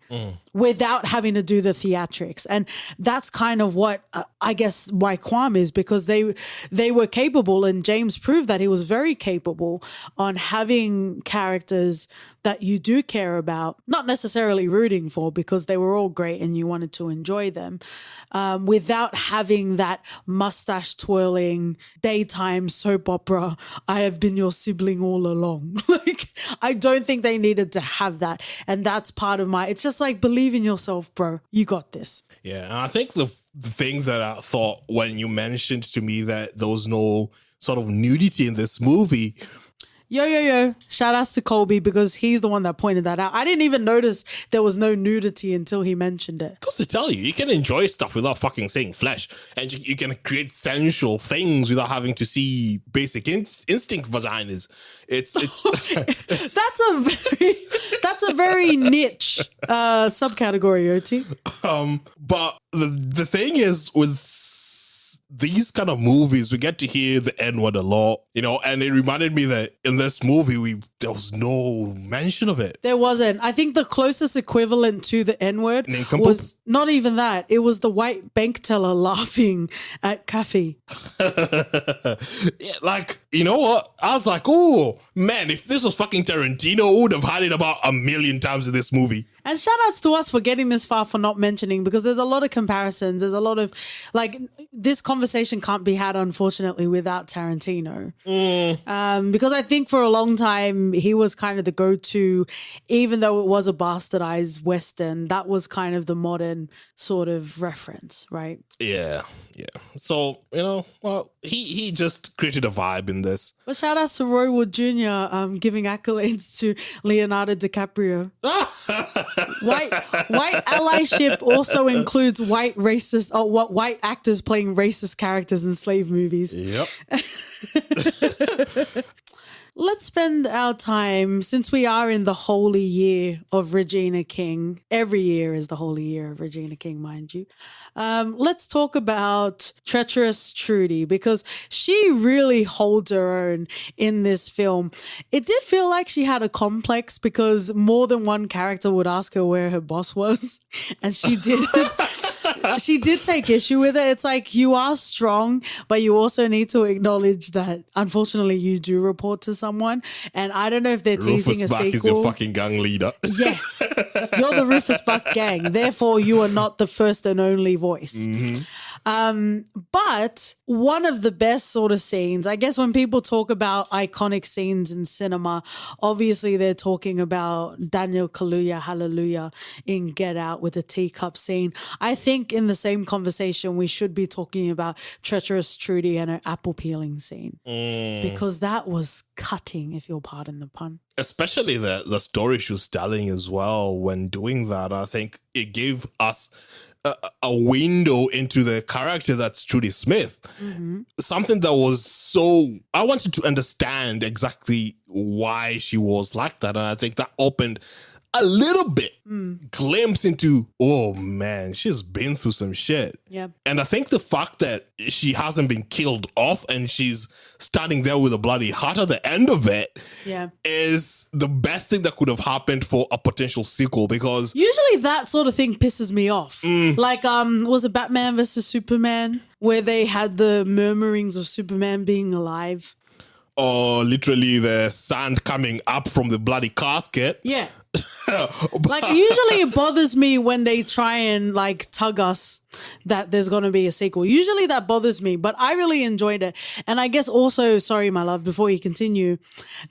without having to do the theatrics. And that's kind of what I guess why Quam is, because they were capable, and James proved that he was very capable on having characters that you do care about, not necessarily rooting for because they were all great and you wanted to enjoy them, without having that mustache twirling daytime soap opera, I have been your sibling all along. Like, I don't think they needed to have that. And that's part of it's just like, believe in yourself, bro. You got this. Yeah, and I think the things that I thought when you mentioned to me that there was no sort of nudity in this movie. Yo. Shout outs to Colby because he's the one that pointed that out. I didn't even notice there was no nudity until he mentioned it. Because to tell you can enjoy stuff without fucking seeing flesh. And you can create sensual things without having to see basic instinct vaginas. It's that's a very niche subcategory, OT. But the thing is with these kind of movies, we get to hear the N-word a lot, and it reminded me that in this movie, there was no mention of it. There wasn't. I think the closest equivalent to the N-word was not even that. It was the white bank teller laughing at Kathy. Yeah, like, you know what? I was like, oh, man, if this was fucking Tarantino, we would have had it about 1 million times in this movie. And shout outs to us for getting this far for not mentioning, because there's a lot of comparisons. There's a lot of, like, this conversation can't be had, unfortunately, without Tarantino. Because I think for a long time, he was kind of the go-to, even though it was a bastardized Western, that was kind of the modern sort of reference, right? Yeah. So, well, he just created a vibe in this. But shout out to Roy Wood Jr. Giving accolades to Leonardo DiCaprio. White allyship also includes white actors playing racist characters in slave movies. Yep. Let's spend our time, since we are in the holy year of Regina King. Every year is the holy year of Regina King, mind you. Let's talk about treacherous Trudy, because she really holds her own in this film. It did feel like she had a complex because more than one character would ask her where her boss was, and she did. She did take issue with it. It's like, you are strong, but you also need to acknowledge that unfortunately you do report to someone. And I don't know if they're teasing Rufus a Buck sequel. is your fucking gang leader. Yeah. You're the Rufus Buck gang. Therefore, you are not the first and only voice. Mm-hmm. But one of the best sort of scenes, I guess when people talk about iconic scenes in cinema, obviously they're talking about Daniel Kaluuya, Hallelujah, in Get Out with the teacup scene. I think in the same conversation, we should be talking about treacherous Trudy and her apple peeling scene, because that was cutting, if you'll pardon the pun. Especially the story she was telling as well when doing that. I think it gave us a window into the character that's Trudy Smith. Mm-hmm. Something that was I wanted to understand exactly why she was like that. And I think that opened a little bit glimpse into, oh man, she's been through some shit. Yeah. And I think the fact that she hasn't been killed off and she's standing there with a bloody heart at the end of it is the best thing that could have happened for a potential sequel, because usually that sort of thing pisses me off. Like, was it Batman versus Superman where they had the murmurings of Superman being alive? Or literally the sand coming up from the bloody casket. Yeah. Like, usually it bothers me when they try and like tug us that there's going to be a sequel. Usually that bothers me, but I really enjoyed it. And I guess also, sorry, my love, before you continue,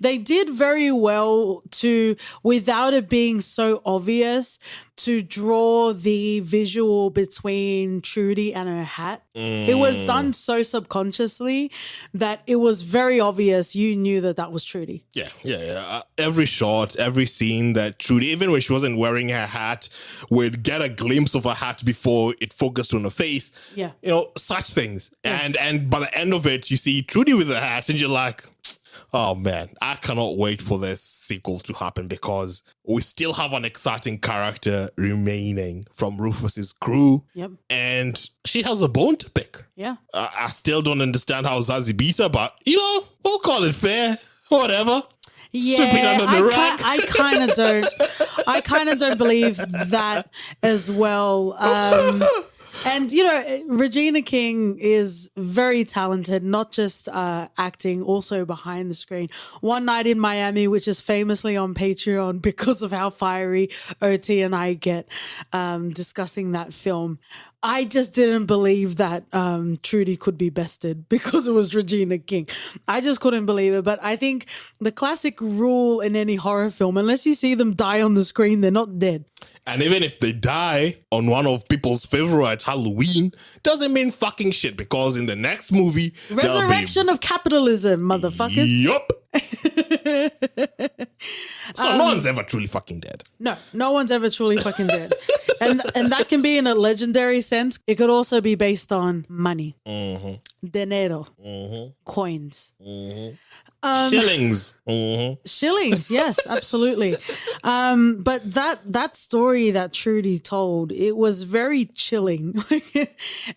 they did very well to, without it being so obvious, to draw the visual between Trudy and her hat. It was done so subconsciously that it was very obvious. You knew that was Trudy. Yeah. Every shot, every scene that Trudy, even when she wasn't wearing her hat, would get a glimpse of her hat before it focused on her face. Yeah. Such things. Yeah. And by the end of it, you see Trudy with her hat and you're like, oh man, I cannot wait for this sequel to happen, because we still have an exciting character remaining from Rufus's crew. Yep. And she has a bone to pick. Yeah. I still don't understand how Zazie beat her, but we'll call it fair. Whatever. Yeah, I kind of don't. I kind of don't believe that as well. And, Regina King is very talented, not just acting, also behind the screen. One Night in Miami, which is famously on Patreon because of how fiery OT and I get discussing that film. I just didn't believe that Trudy could be bested because it was Regina King. I just couldn't believe it. But I think the classic rule in any horror film, unless you see them die on the screen, they're not dead. And even if they die on one of people's favorite Halloween, doesn't mean fucking shit, because in the next movie, Resurrection of capitalism, motherfuckers. Yup. So no one's ever truly fucking dead. No one's ever truly fucking dead. And that can be in a legendary sense. It could also be based on money. Dinero. Coins. Shillings. Shillings, yes, absolutely. But that story that Trudy told, it was very chilling.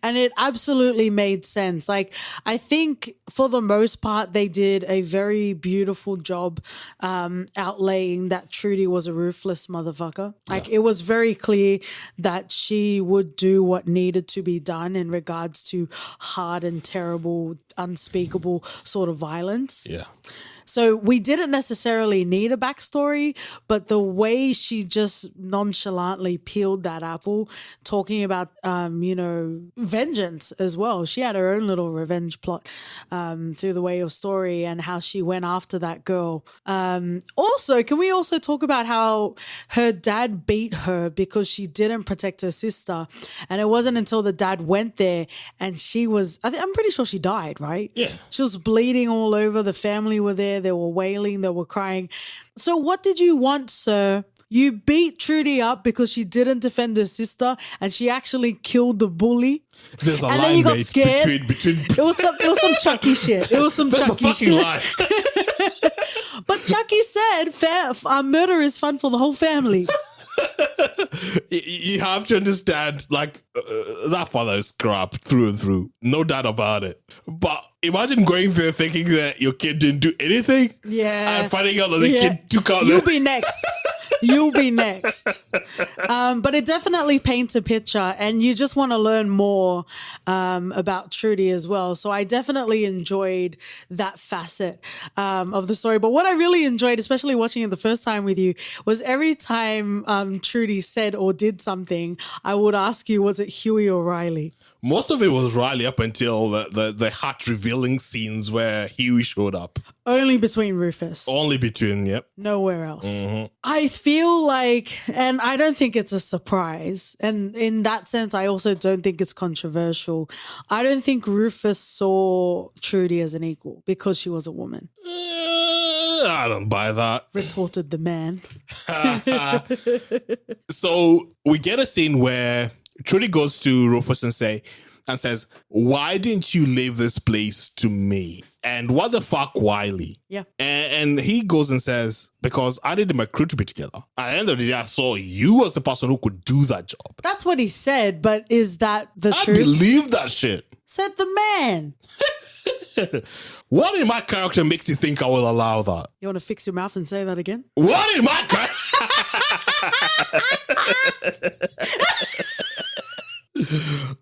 And it absolutely made sense. Like, I think for the most part, they did a very beautiful job outlaying that Trudy was a ruthless motherfucker. Like, it was very clear that she would do what needed to be done in regards to hard and terrible, unspeakable sort of violence. Yeah. So we didn't necessarily need a backstory, but the way she just nonchalantly peeled that apple, talking about, vengeance as well. She had her own little revenge plot through the way of story and how she went after that girl. Also, can we also talk about how her dad beat her because she didn't protect her sister? And it wasn't until the dad went there and I'm pretty sure she died, right? Yeah. She was bleeding all over. The family were there. They were wailing. They were crying. So what did you want, sir? You beat Trudy up because she didn't defend her sister and she actually killed the bully. There's a and line, then you got mate, scared. between It was some Chucky shit. It was some There's Chucky a fucking shit. lie. But Chucky said murder is fun for the whole family. You have to understand, that father is crap through and through. No doubt about it. But imagine going there thinking that your kid didn't do anything. Yeah. And finding out that the kid took out You'll be next. You'll be next. But it definitely paints a picture and you just want to learn more about Trudy as well. So I definitely enjoyed that facet of the story. But what I really enjoyed, especially watching it the first time with you, was every time Trudy said or did something, I would ask you, was it Huey or Riley? Most of it was Riley up until the heart revealing scenes where Huey showed up. Only between Rufus. Only between, yep. Nowhere else. I feel like, and I don't think it's a surprise. And in that sense, I also don't think it's controversial. I don't think Rufus saw Trudy as an equal because she was a woman. I don't buy that. Retorted the man. So we get a scene where Trudy goes to Rufus and says, why didn't you leave this place to me? And what the fuck, Wiley? Yeah. And he goes and says, because I needed my crew to be together. At the end of the day, I saw you as the person who could do that job. That's what he said, but is that the truth? I believe that shit. Said the man. What in my character makes you think I will allow that? You want to fix your mouth and say that again? What in my character?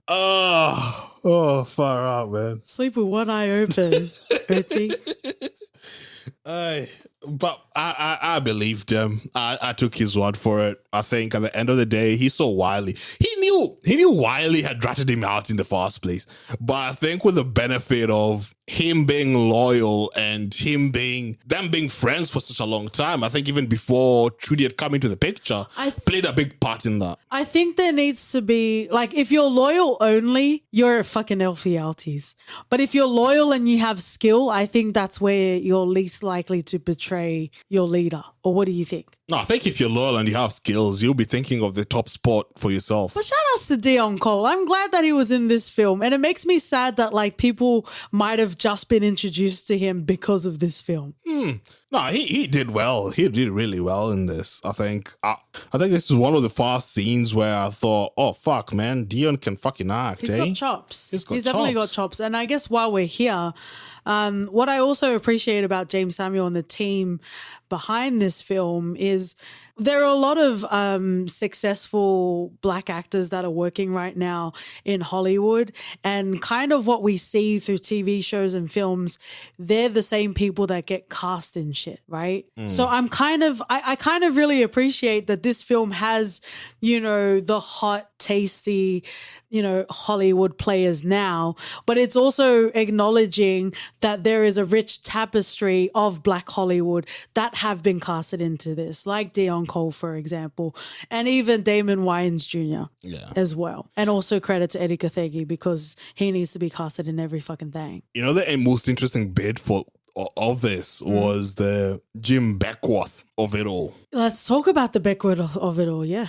Oh, far out, man. Sleep with one eye open, Bertie. But I believed him. I took his word for it. I think at the end of the day, he saw Wiley. He knew Wiley had ratted him out in the first place. But I think with the benefit of him being loyal and them being friends for such a long time, I think even before Trudy had come into the picture, played a big part in that. I think there needs to be, like, if you're loyal only, you're a fucking Elfie Alties. But if you're loyal and you have skill, I think that's where you're least likely to betray your leader. Or what do you think? No, I think if you're loyal and you have skills, you'll be thinking of the top spot for yourself. But shout outs to Dion Cole. I'm glad that he was in this film. And it makes me sad that, like, people might have just been introduced to him because of this film. No, he did well. He did really well in this. I think this is one of the first scenes where I thought, oh, fuck, man, Dion can fucking act, He's got chops. He's definitely got chops. And I guess while we're here, what I also appreciate about James Samuel and the team behind this film is there are a lot of successful Black actors that are working right now in Hollywood, and kind of what we see through TV shows and films, they're the same people that get cast in shit, right? So I kind of really appreciate that this film has, the hot, tasty, Hollywood players now, but it's also acknowledging that there is a rich tapestry of Black Hollywood that have been casted into this, like Dion Cole, for example, and even Damon Wayans Jr. As well. And also credit to Eddie Kathegi because he needs to be casted in every fucking thing. The most interesting bit of this was the Jim Beckworth of it all. Let's talk about the Beckworth of it all, yeah.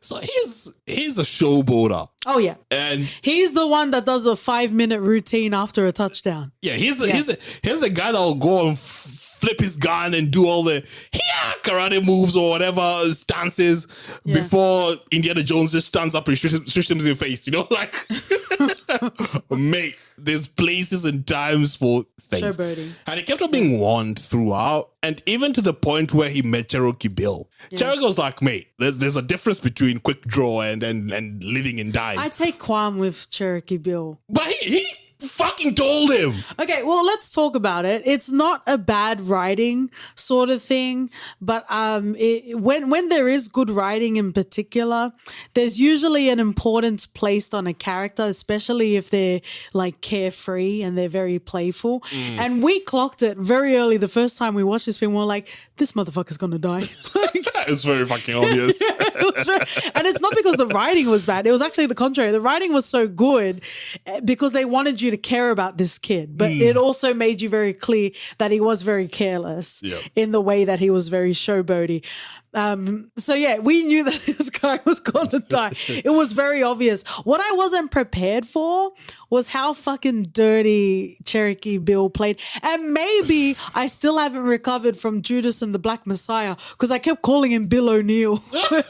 So he's a showboater. Oh, yeah. And he's the one that does a 5-minute routine after a touchdown. Yeah, he's the guy that will go and flip his gun and do all the karate moves or whatever stances before Indiana Jones just stands up and shoots him in the face, Mate, there's places and times for things. Showboating. And he kept on being warned throughout, and even to the point where he met Cherokee Bill. Cherokee was like, mate, there's a difference between quick draw and living and dying. I take qualm with Cherokee Bill. But he fucking told him. Okay, well, let's talk about it. It's not a bad writing sort of thing, but when there is good writing in particular, there's usually an importance placed on a character, especially if they're like carefree and they're very playful. And we clocked it very early the first time we watched this film. We're like, this motherfucker's gonna die. It's very fucking obvious. And it's not because the writing was bad. It was actually the contrary. The writing was so good because they wanted you to care about this kid, but it also made you very clear that he was very careless in the way that he was very showboaty. So yeah, we knew that this guy was going to die. It was very obvious. What I wasn't prepared for was how fucking dirty Cherokee Bill played. And maybe I still haven't recovered from Judas and the Black Messiah because I kept calling him Bill O'Neill when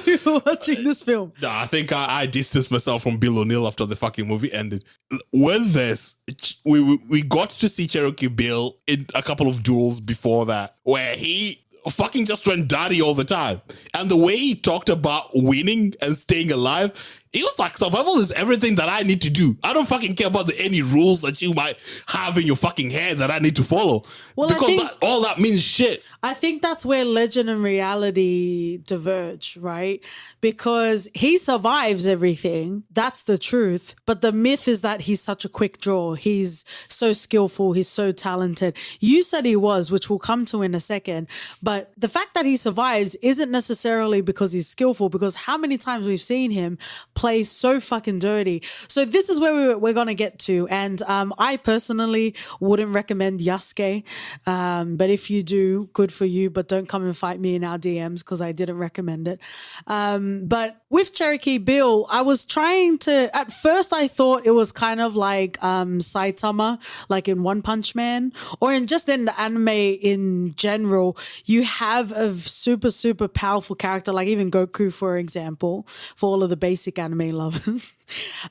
we were watching this film. No, I think I distanced myself from Bill O'Neill after the fucking movie ended. With this, we got to see Cherokee Bill in a couple of duels before that, where he fucking just went dirty all the time. And the way he talked about winning and staying alive, he was like, survival is everything that I need to do. I don't fucking care about any rules that you might have in your fucking head that I need to follow. Well, because all that means shit. I think that's where legend and reality diverge, right? Because he survives everything. That's the truth. But the myth is that he's such a quick draw. He's so skillful. He's so talented. You said he was, which we'll come to in a second. But the fact that he survives isn't necessarily because he's skillful, because how many times we've seen him play so fucking dirty. So this is where we're going to get to. And I personally wouldn't recommend Yasuke. But if you do, good for you, but don't come and fight me in our DMs because I didn't recommend it. But with Cherokee Bill, I was trying to, at first I thought it was kind of like Saitama, like in One Punch Man, or in the anime in general. You have a super, super powerful character, like even Goku, for example, for all of the basic anime lovers.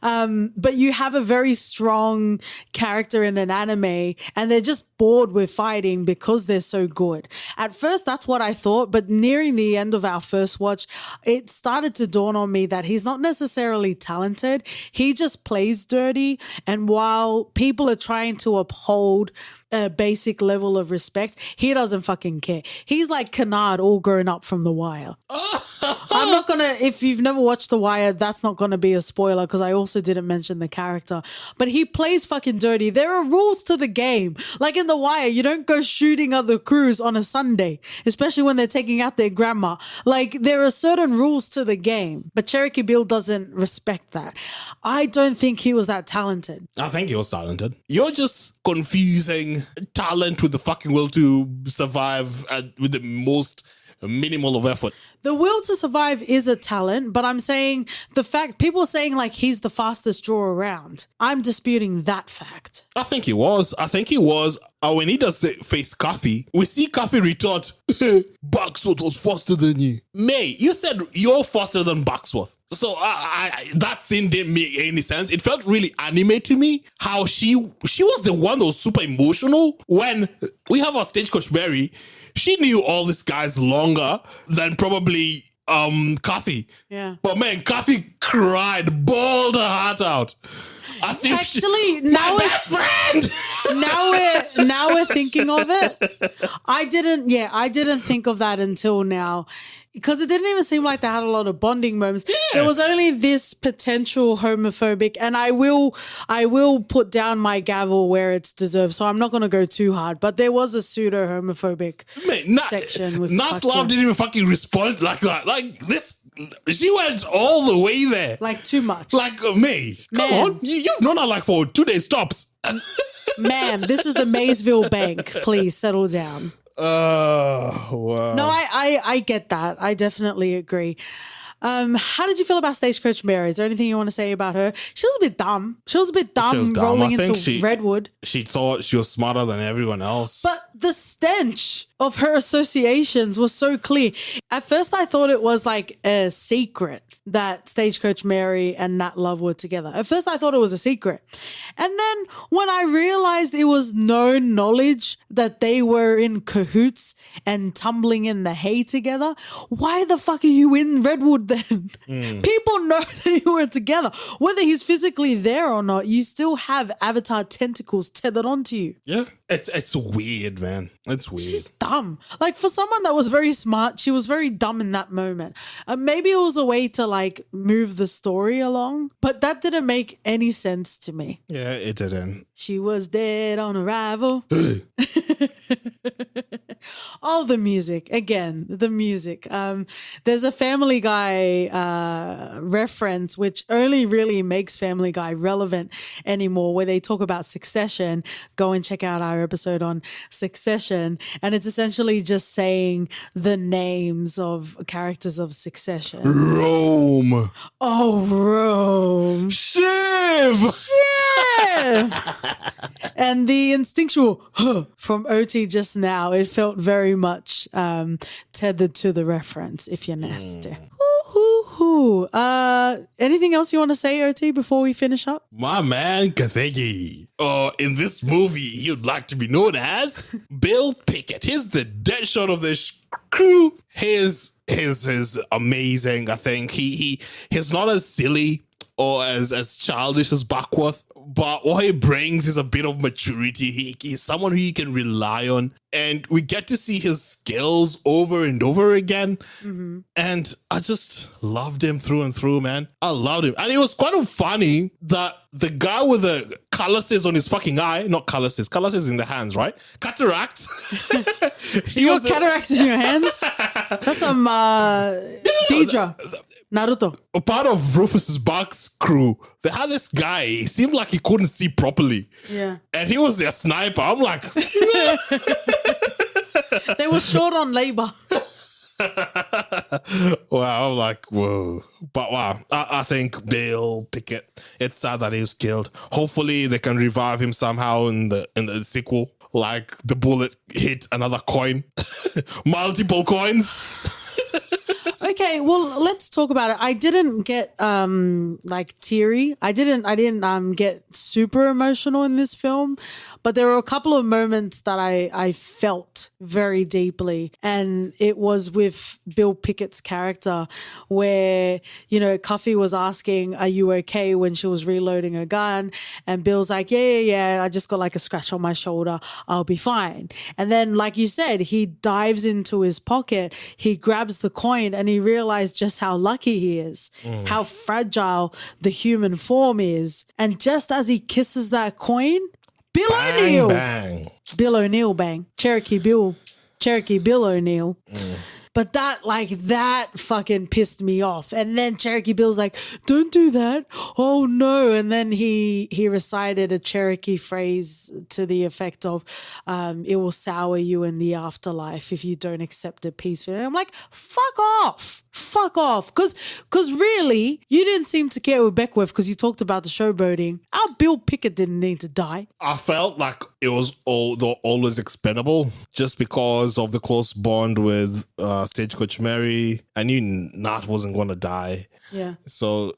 But you have a very strong character in an anime and they're just bored with fighting because they're so good. At first, that's what I thought, but nearing the end of our first watch, it started to dawn on me that he's not necessarily talented. He just plays dirty. And while people are trying to uphold a basic level of respect, he doesn't fucking care. He's like Kennard all grown up from The Wire. I'm not gonna, if you've never watched The Wire, that's not gonna be a spoiler because I also didn't mention the character, but he plays fucking dirty. There are rules to the game. Like in The Wire, you don't go shooting other crews on a Sunday, especially when they're taking out their grandma. Like there are certain rules to the game, but Cherokee Bill doesn't respect that. I don't think he was that talented. I think he was talented. You're just confusing talent with the fucking will to survive with the most minimal of effort. The will to survive is a talent, but I'm saying the fact people are saying like he's the fastest draw around. I'm disputing that fact. I think he was. when he does face Coffee, we see Coffee retort, Bucksworth was faster than you. May, you said you're faster than Bucksworth. So that scene didn't make any sense. It felt really anime to me, how she was the one that was super emotional when we have our stagecoach Mary. She knew all these guys longer than probably Coffee. Yeah. But man, Coffee cried, bawled her heart out. As if Actually, my best friend. now we're thinking of it. I didn't think of that until now. Because it didn't even seem like they had a lot of bonding moments. Yeah. There was only this potential homophobic, and I will put down my gavel where it's deserved. So I'm not going to go too hard. But there was a pseudo homophobic section with Not Love didn't even fucking respond like that. Like this, she went all the way there. Like too much. Like May, come on, you've known her like for 2 days tops. Ma'am, this is the Maysville Bank. Please settle down. Wow. No, I get that. I definitely agree. How did you feel about Stagecoach Mary? Is there anything you want to say about her? She was a bit dumb. Rolling into Redwood. She thought she was smarter than everyone else. But the stench of her associations was so clear. At first, I thought it was like a secret that Stagecoach Mary and Nat Love were together. At first, I thought it was a secret. And then when I realized it was known knowledge that they were in cahoots and tumbling in the hay together, why the fuck are you in Redwood then? People know that you were together. Whether he's physically there or not, you still have Avatar tentacles tethered onto you. Yeah. It's weird, man. It's weird. She's dumb. Like, for someone that was very smart, she was very dumb in that moment. Maybe it was a way to like move the story along, but that didn't make any sense to me. Yeah, it didn't. She was dead on arrival. Oh, the music. Again, the music. There's a Family Guy reference, which only really makes Family Guy relevant anymore, where they talk about Succession. Go and check out our episode on Succession. And it's essentially just saying the names of characters of Succession. Rome. Oh, Rome. Shiv. And the instinctual from OT just now, it felt very much tethered to the reference, if you're nasty. Anything else you want to say, OT, before we finish up? My man Kathegi. In this movie, he would like to be known as Bill Pickett. He's the dead shot of the crew. He's amazing. I think he's not as silly or as childish as Buckworth, but what he brings is a bit of maturity. He's someone who you can rely on, and we get to see his skills over and over again. Mm-hmm. And I just loved him through and through, man. I loved him. And it was kind of funny that the guy with the calluses on his fucking eye, not calluses in the hands, right? Cataracts. You got cataracts in your hands? That's some Deidre. Naruto. A part of Rufus's Bucks crew, they had this guy. He seemed like he couldn't see properly. Yeah. And he was their sniper. I'm like, they were short on labor. Wow, I'm like, whoa. But wow, I think Bill Pickett, it's sad that he was killed. Hopefully they can revive him somehow in the sequel. Like the bullet hit another coin. Multiple coins. Okay, well, let's talk about it. I didn't get like teary. I didn't get super emotional in this film, but there were a couple of moments that I felt very deeply, and it was with Bill Pickett's character, where, you know, Cuffy was asking, "Are you okay?" when she was reloading her gun, and Bill's like, "Yeah, I just got like a scratch on my shoulder. I'll be fine." And then, like you said, he dives into his pocket, he grabs the coin, and he realized just how lucky he is, how fragile the human form is. And just as he kisses that coin, Bill O'Neill. Bang. Bill O'Neill, bang. Cherokee Bill O'Neill. But that fucking pissed me off. And then Cherokee Bill's like, "Don't do that. Oh no." And then he recited a Cherokee phrase to the effect of, "It will sour you in the afterlife if you don't accept it peacefully." And I'm like, fuck off. Because really, you didn't seem to care with Beckworth because you talked about the showboating. Our Bill Pickett didn't need to die. I felt like it was always expendable just because of the close bond with Stagecoach Mary. I knew Nat wasn't going to die. Yeah. So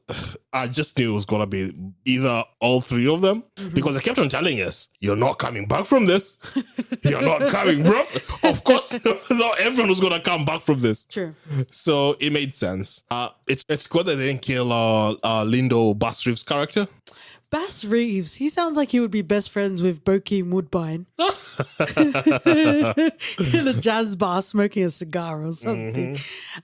I just knew it was going to be either all three of them because they kept on telling us, you're not coming back from this. You're not coming, bro. Of course, not everyone was going to come back from this. True. So it made sense. It's good that they didn't kill Lindo Bass Reeves' character. Bass Reeves, he sounds like he would be best friends with Bokeem Woodbine in a jazz bar smoking a cigar or something.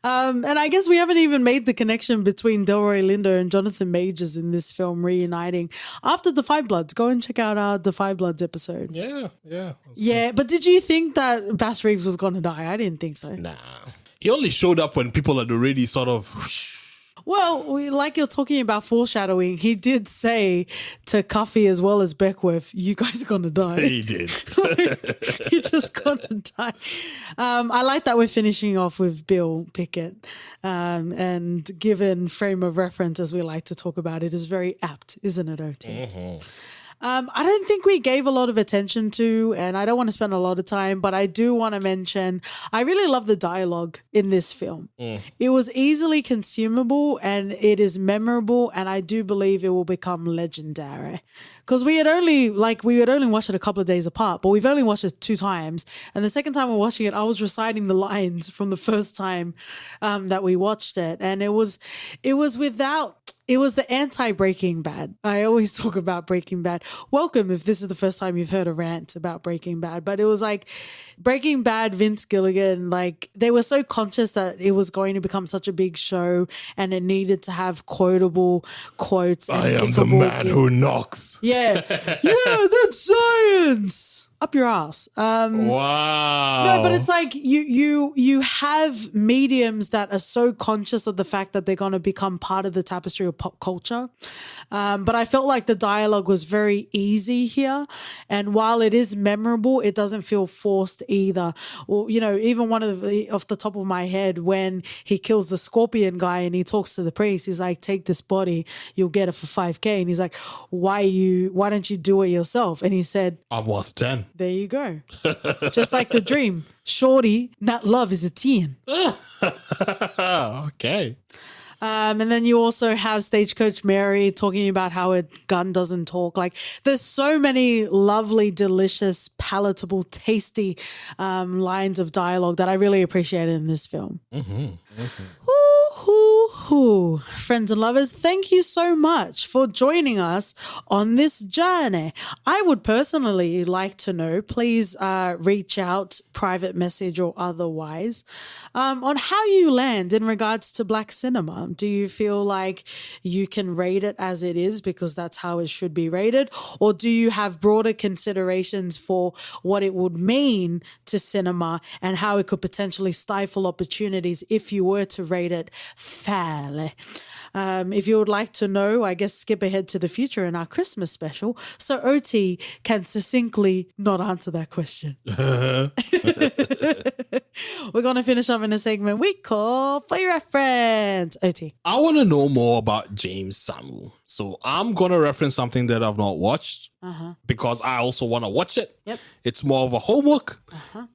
And I guess we haven't even made the connection between Delroy Lindo and Jonathan Majors in this film reuniting after The Five Bloods. Go and check out our The Five Bloods episode. Yeah, but did you think that Bass Reeves was going to die? I didn't think so. Nah. He only showed up when people had already sort of... Well, like you're talking about foreshadowing, he did say to Cuffy as well as Beckworth, you guys are going to die. He did. You're just going to die. I like that we're finishing off with Bill Pickett. And given frame of reference, as we like to talk about, it is very apt, isn't it, OT? I don't think we gave a lot of attention to, and I don't want to spend a lot of time, but I do want to mention, I really love the dialogue in this film. It was easily consumable and it is memorable, and I do believe it will become legendary. Because we had only watched it a couple of days apart, but we've only watched it 2 times. And the second time we're watching it, I was reciting the lines from the first time that we watched it. And it was the anti-Breaking Bad. I always talk about Breaking Bad. Welcome if this is the first time you've heard a rant about Breaking Bad. But it was like Breaking Bad, Vince Gilligan, like they were so conscious that it was going to become such a big show and it needed to have quotable quotes. And I am the man who knocks. Yeah. Yeah, that's science. Up your ass. Wow. No, but it's like you have mediums that are so conscious of the fact that they're going to become part of the tapestry of pop culture. But I felt like the dialogue was very easy here. And while it is memorable, it doesn't feel forced either. Or, even one off the top of my head, when he kills the scorpion guy and he talks to the priest, he's like, take this body, you'll get it for $5,000. And he's like, why don't you do it yourself? And he said, I'm worth 10. There you go. Just like the dream. Shorty, not love is a 10. Okay. And then you also have Stagecoach Mary talking about how a gun doesn't talk. Like, there's so many lovely, delicious, palatable, tasty lines of dialogue that I really appreciated in this film. Friends and lovers, thank you so much for joining us on this journey. I would personally like to know, please reach out, private message or otherwise, on how you land in regards to Black cinema. Do you feel like you can rate it as it is because that's how it should be rated? Or do you have broader considerations for what it would mean to cinema and how it could potentially stifle opportunities if you were to rate it fairly? If you would like to know, I guess skip ahead to the future in our Christmas special so OT can succinctly not answer that question. We're going to finish up in a segment we call For Your Reference. OT. I want to know more about James Samuel. So I'm going to reference something that I've not watched because I also want to watch it. Yep. It's more of a homework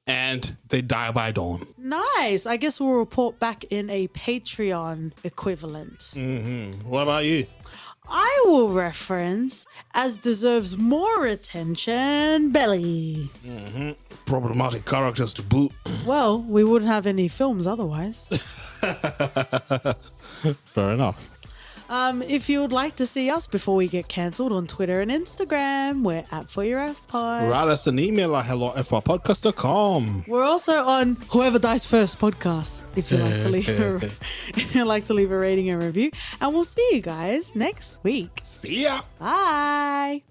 and They Die by Dawn. Nice. I guess we'll report back in a Patreon equivalent. What about you? I will reference, as deserves more attention, Belly. Problematic characters to boot. Well, we wouldn't have any films otherwise. Fair enough. If you would like to see us before we get cancelled on Twitter and Instagram, we're at ForYourFPod. Write us an email at hello@frpodcast.com. We're also on Whoever Dies First podcast if you like to leave a rating and review. And we'll see you guys next week. See ya. Bye.